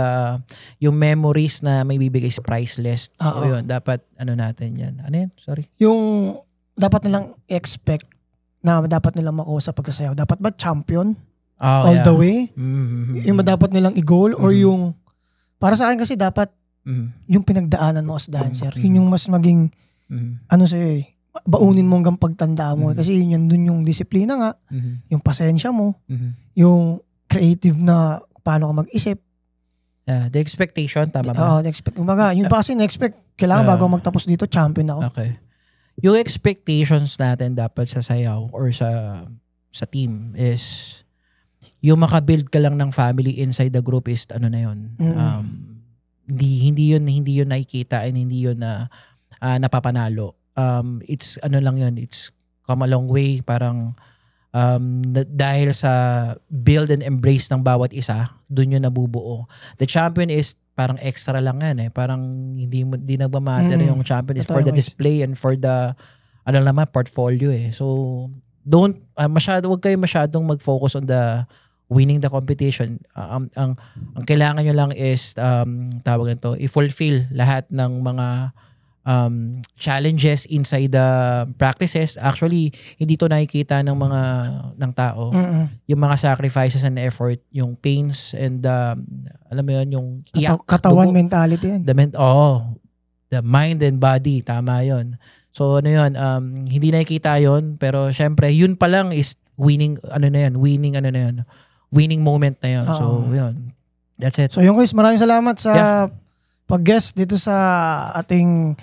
yung memories na may bibigay is priceless. So yun, dapat ano natin yan. Ano yan? Sorry. Yung dapat nilang expect na dapat nilang makuha sa pagsasayaw. Dapat ba champion? All the way? Yung dapat nilang i-goal? Or yung, para sa akin kasi dapat yung pinagdaanan mo as dancer. Yun yung mas maging, ano sa'yo baunin mo hanggang pagtanda mo. Kasi yun dun yung disiplina nga, yung pasensya mo, yung creative na paano ka mag-isip. The expectation, tama ba? Oo, yung ba kasi na-expect, kailangan bago magtapos dito, champion ako. Okay. Yung expectations natin dapat sa sayaw or sa team is yung makabuild ka lang ng family inside the group is ano na yun. Hindi yun nakikita and hindi yun na napapanalo. It's ano lang yun, it's come a long way, parang dahil sa build and embrace ng bawat isa, dun yun nabubuo. The champion is parang extra lang yan parang hindi nagmamatter yung champion is for the display and for the ano naman portfolio so wag kayo masyadong mag-focus on the winning the competition. Ang kailangan nyo lang is tawag nito, i-fulfill lahat ng mga challenges inside the practices. Actually, hindi to nakikita ng tao. Yung mga sacrifices and effort, yung pains and alam mo yun, yung katawan mentality yan. The mind and body, tama yun. So ano yun, hindi nakikita yun, pero syempre yun pa lang is winning winning moment na yun. So yun, that's it. So yung guys, maraming salamat sa pag-guest dito sa ating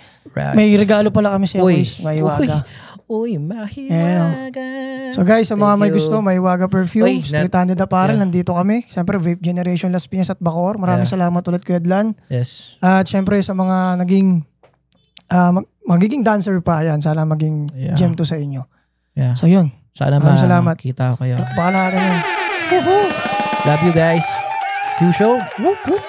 may regalo pala kami sa guys, Mahiwaga. Mahiwaga. So guys, sa mga may gusto, Mahiwaga perfume, Street Handed Apparel, nandito kami. Siyempre, Vape Generation Las Piñas at Bacoor. Maraming salamat ulit, Kuya Adlan. Yes. At siyempre sa mga magiging dancer pa, yan, sana maging gem to sa inyo. So yun. Sana makita kayo. Baka natin yun. Love you guys. Q-Show. Whoop, whoop.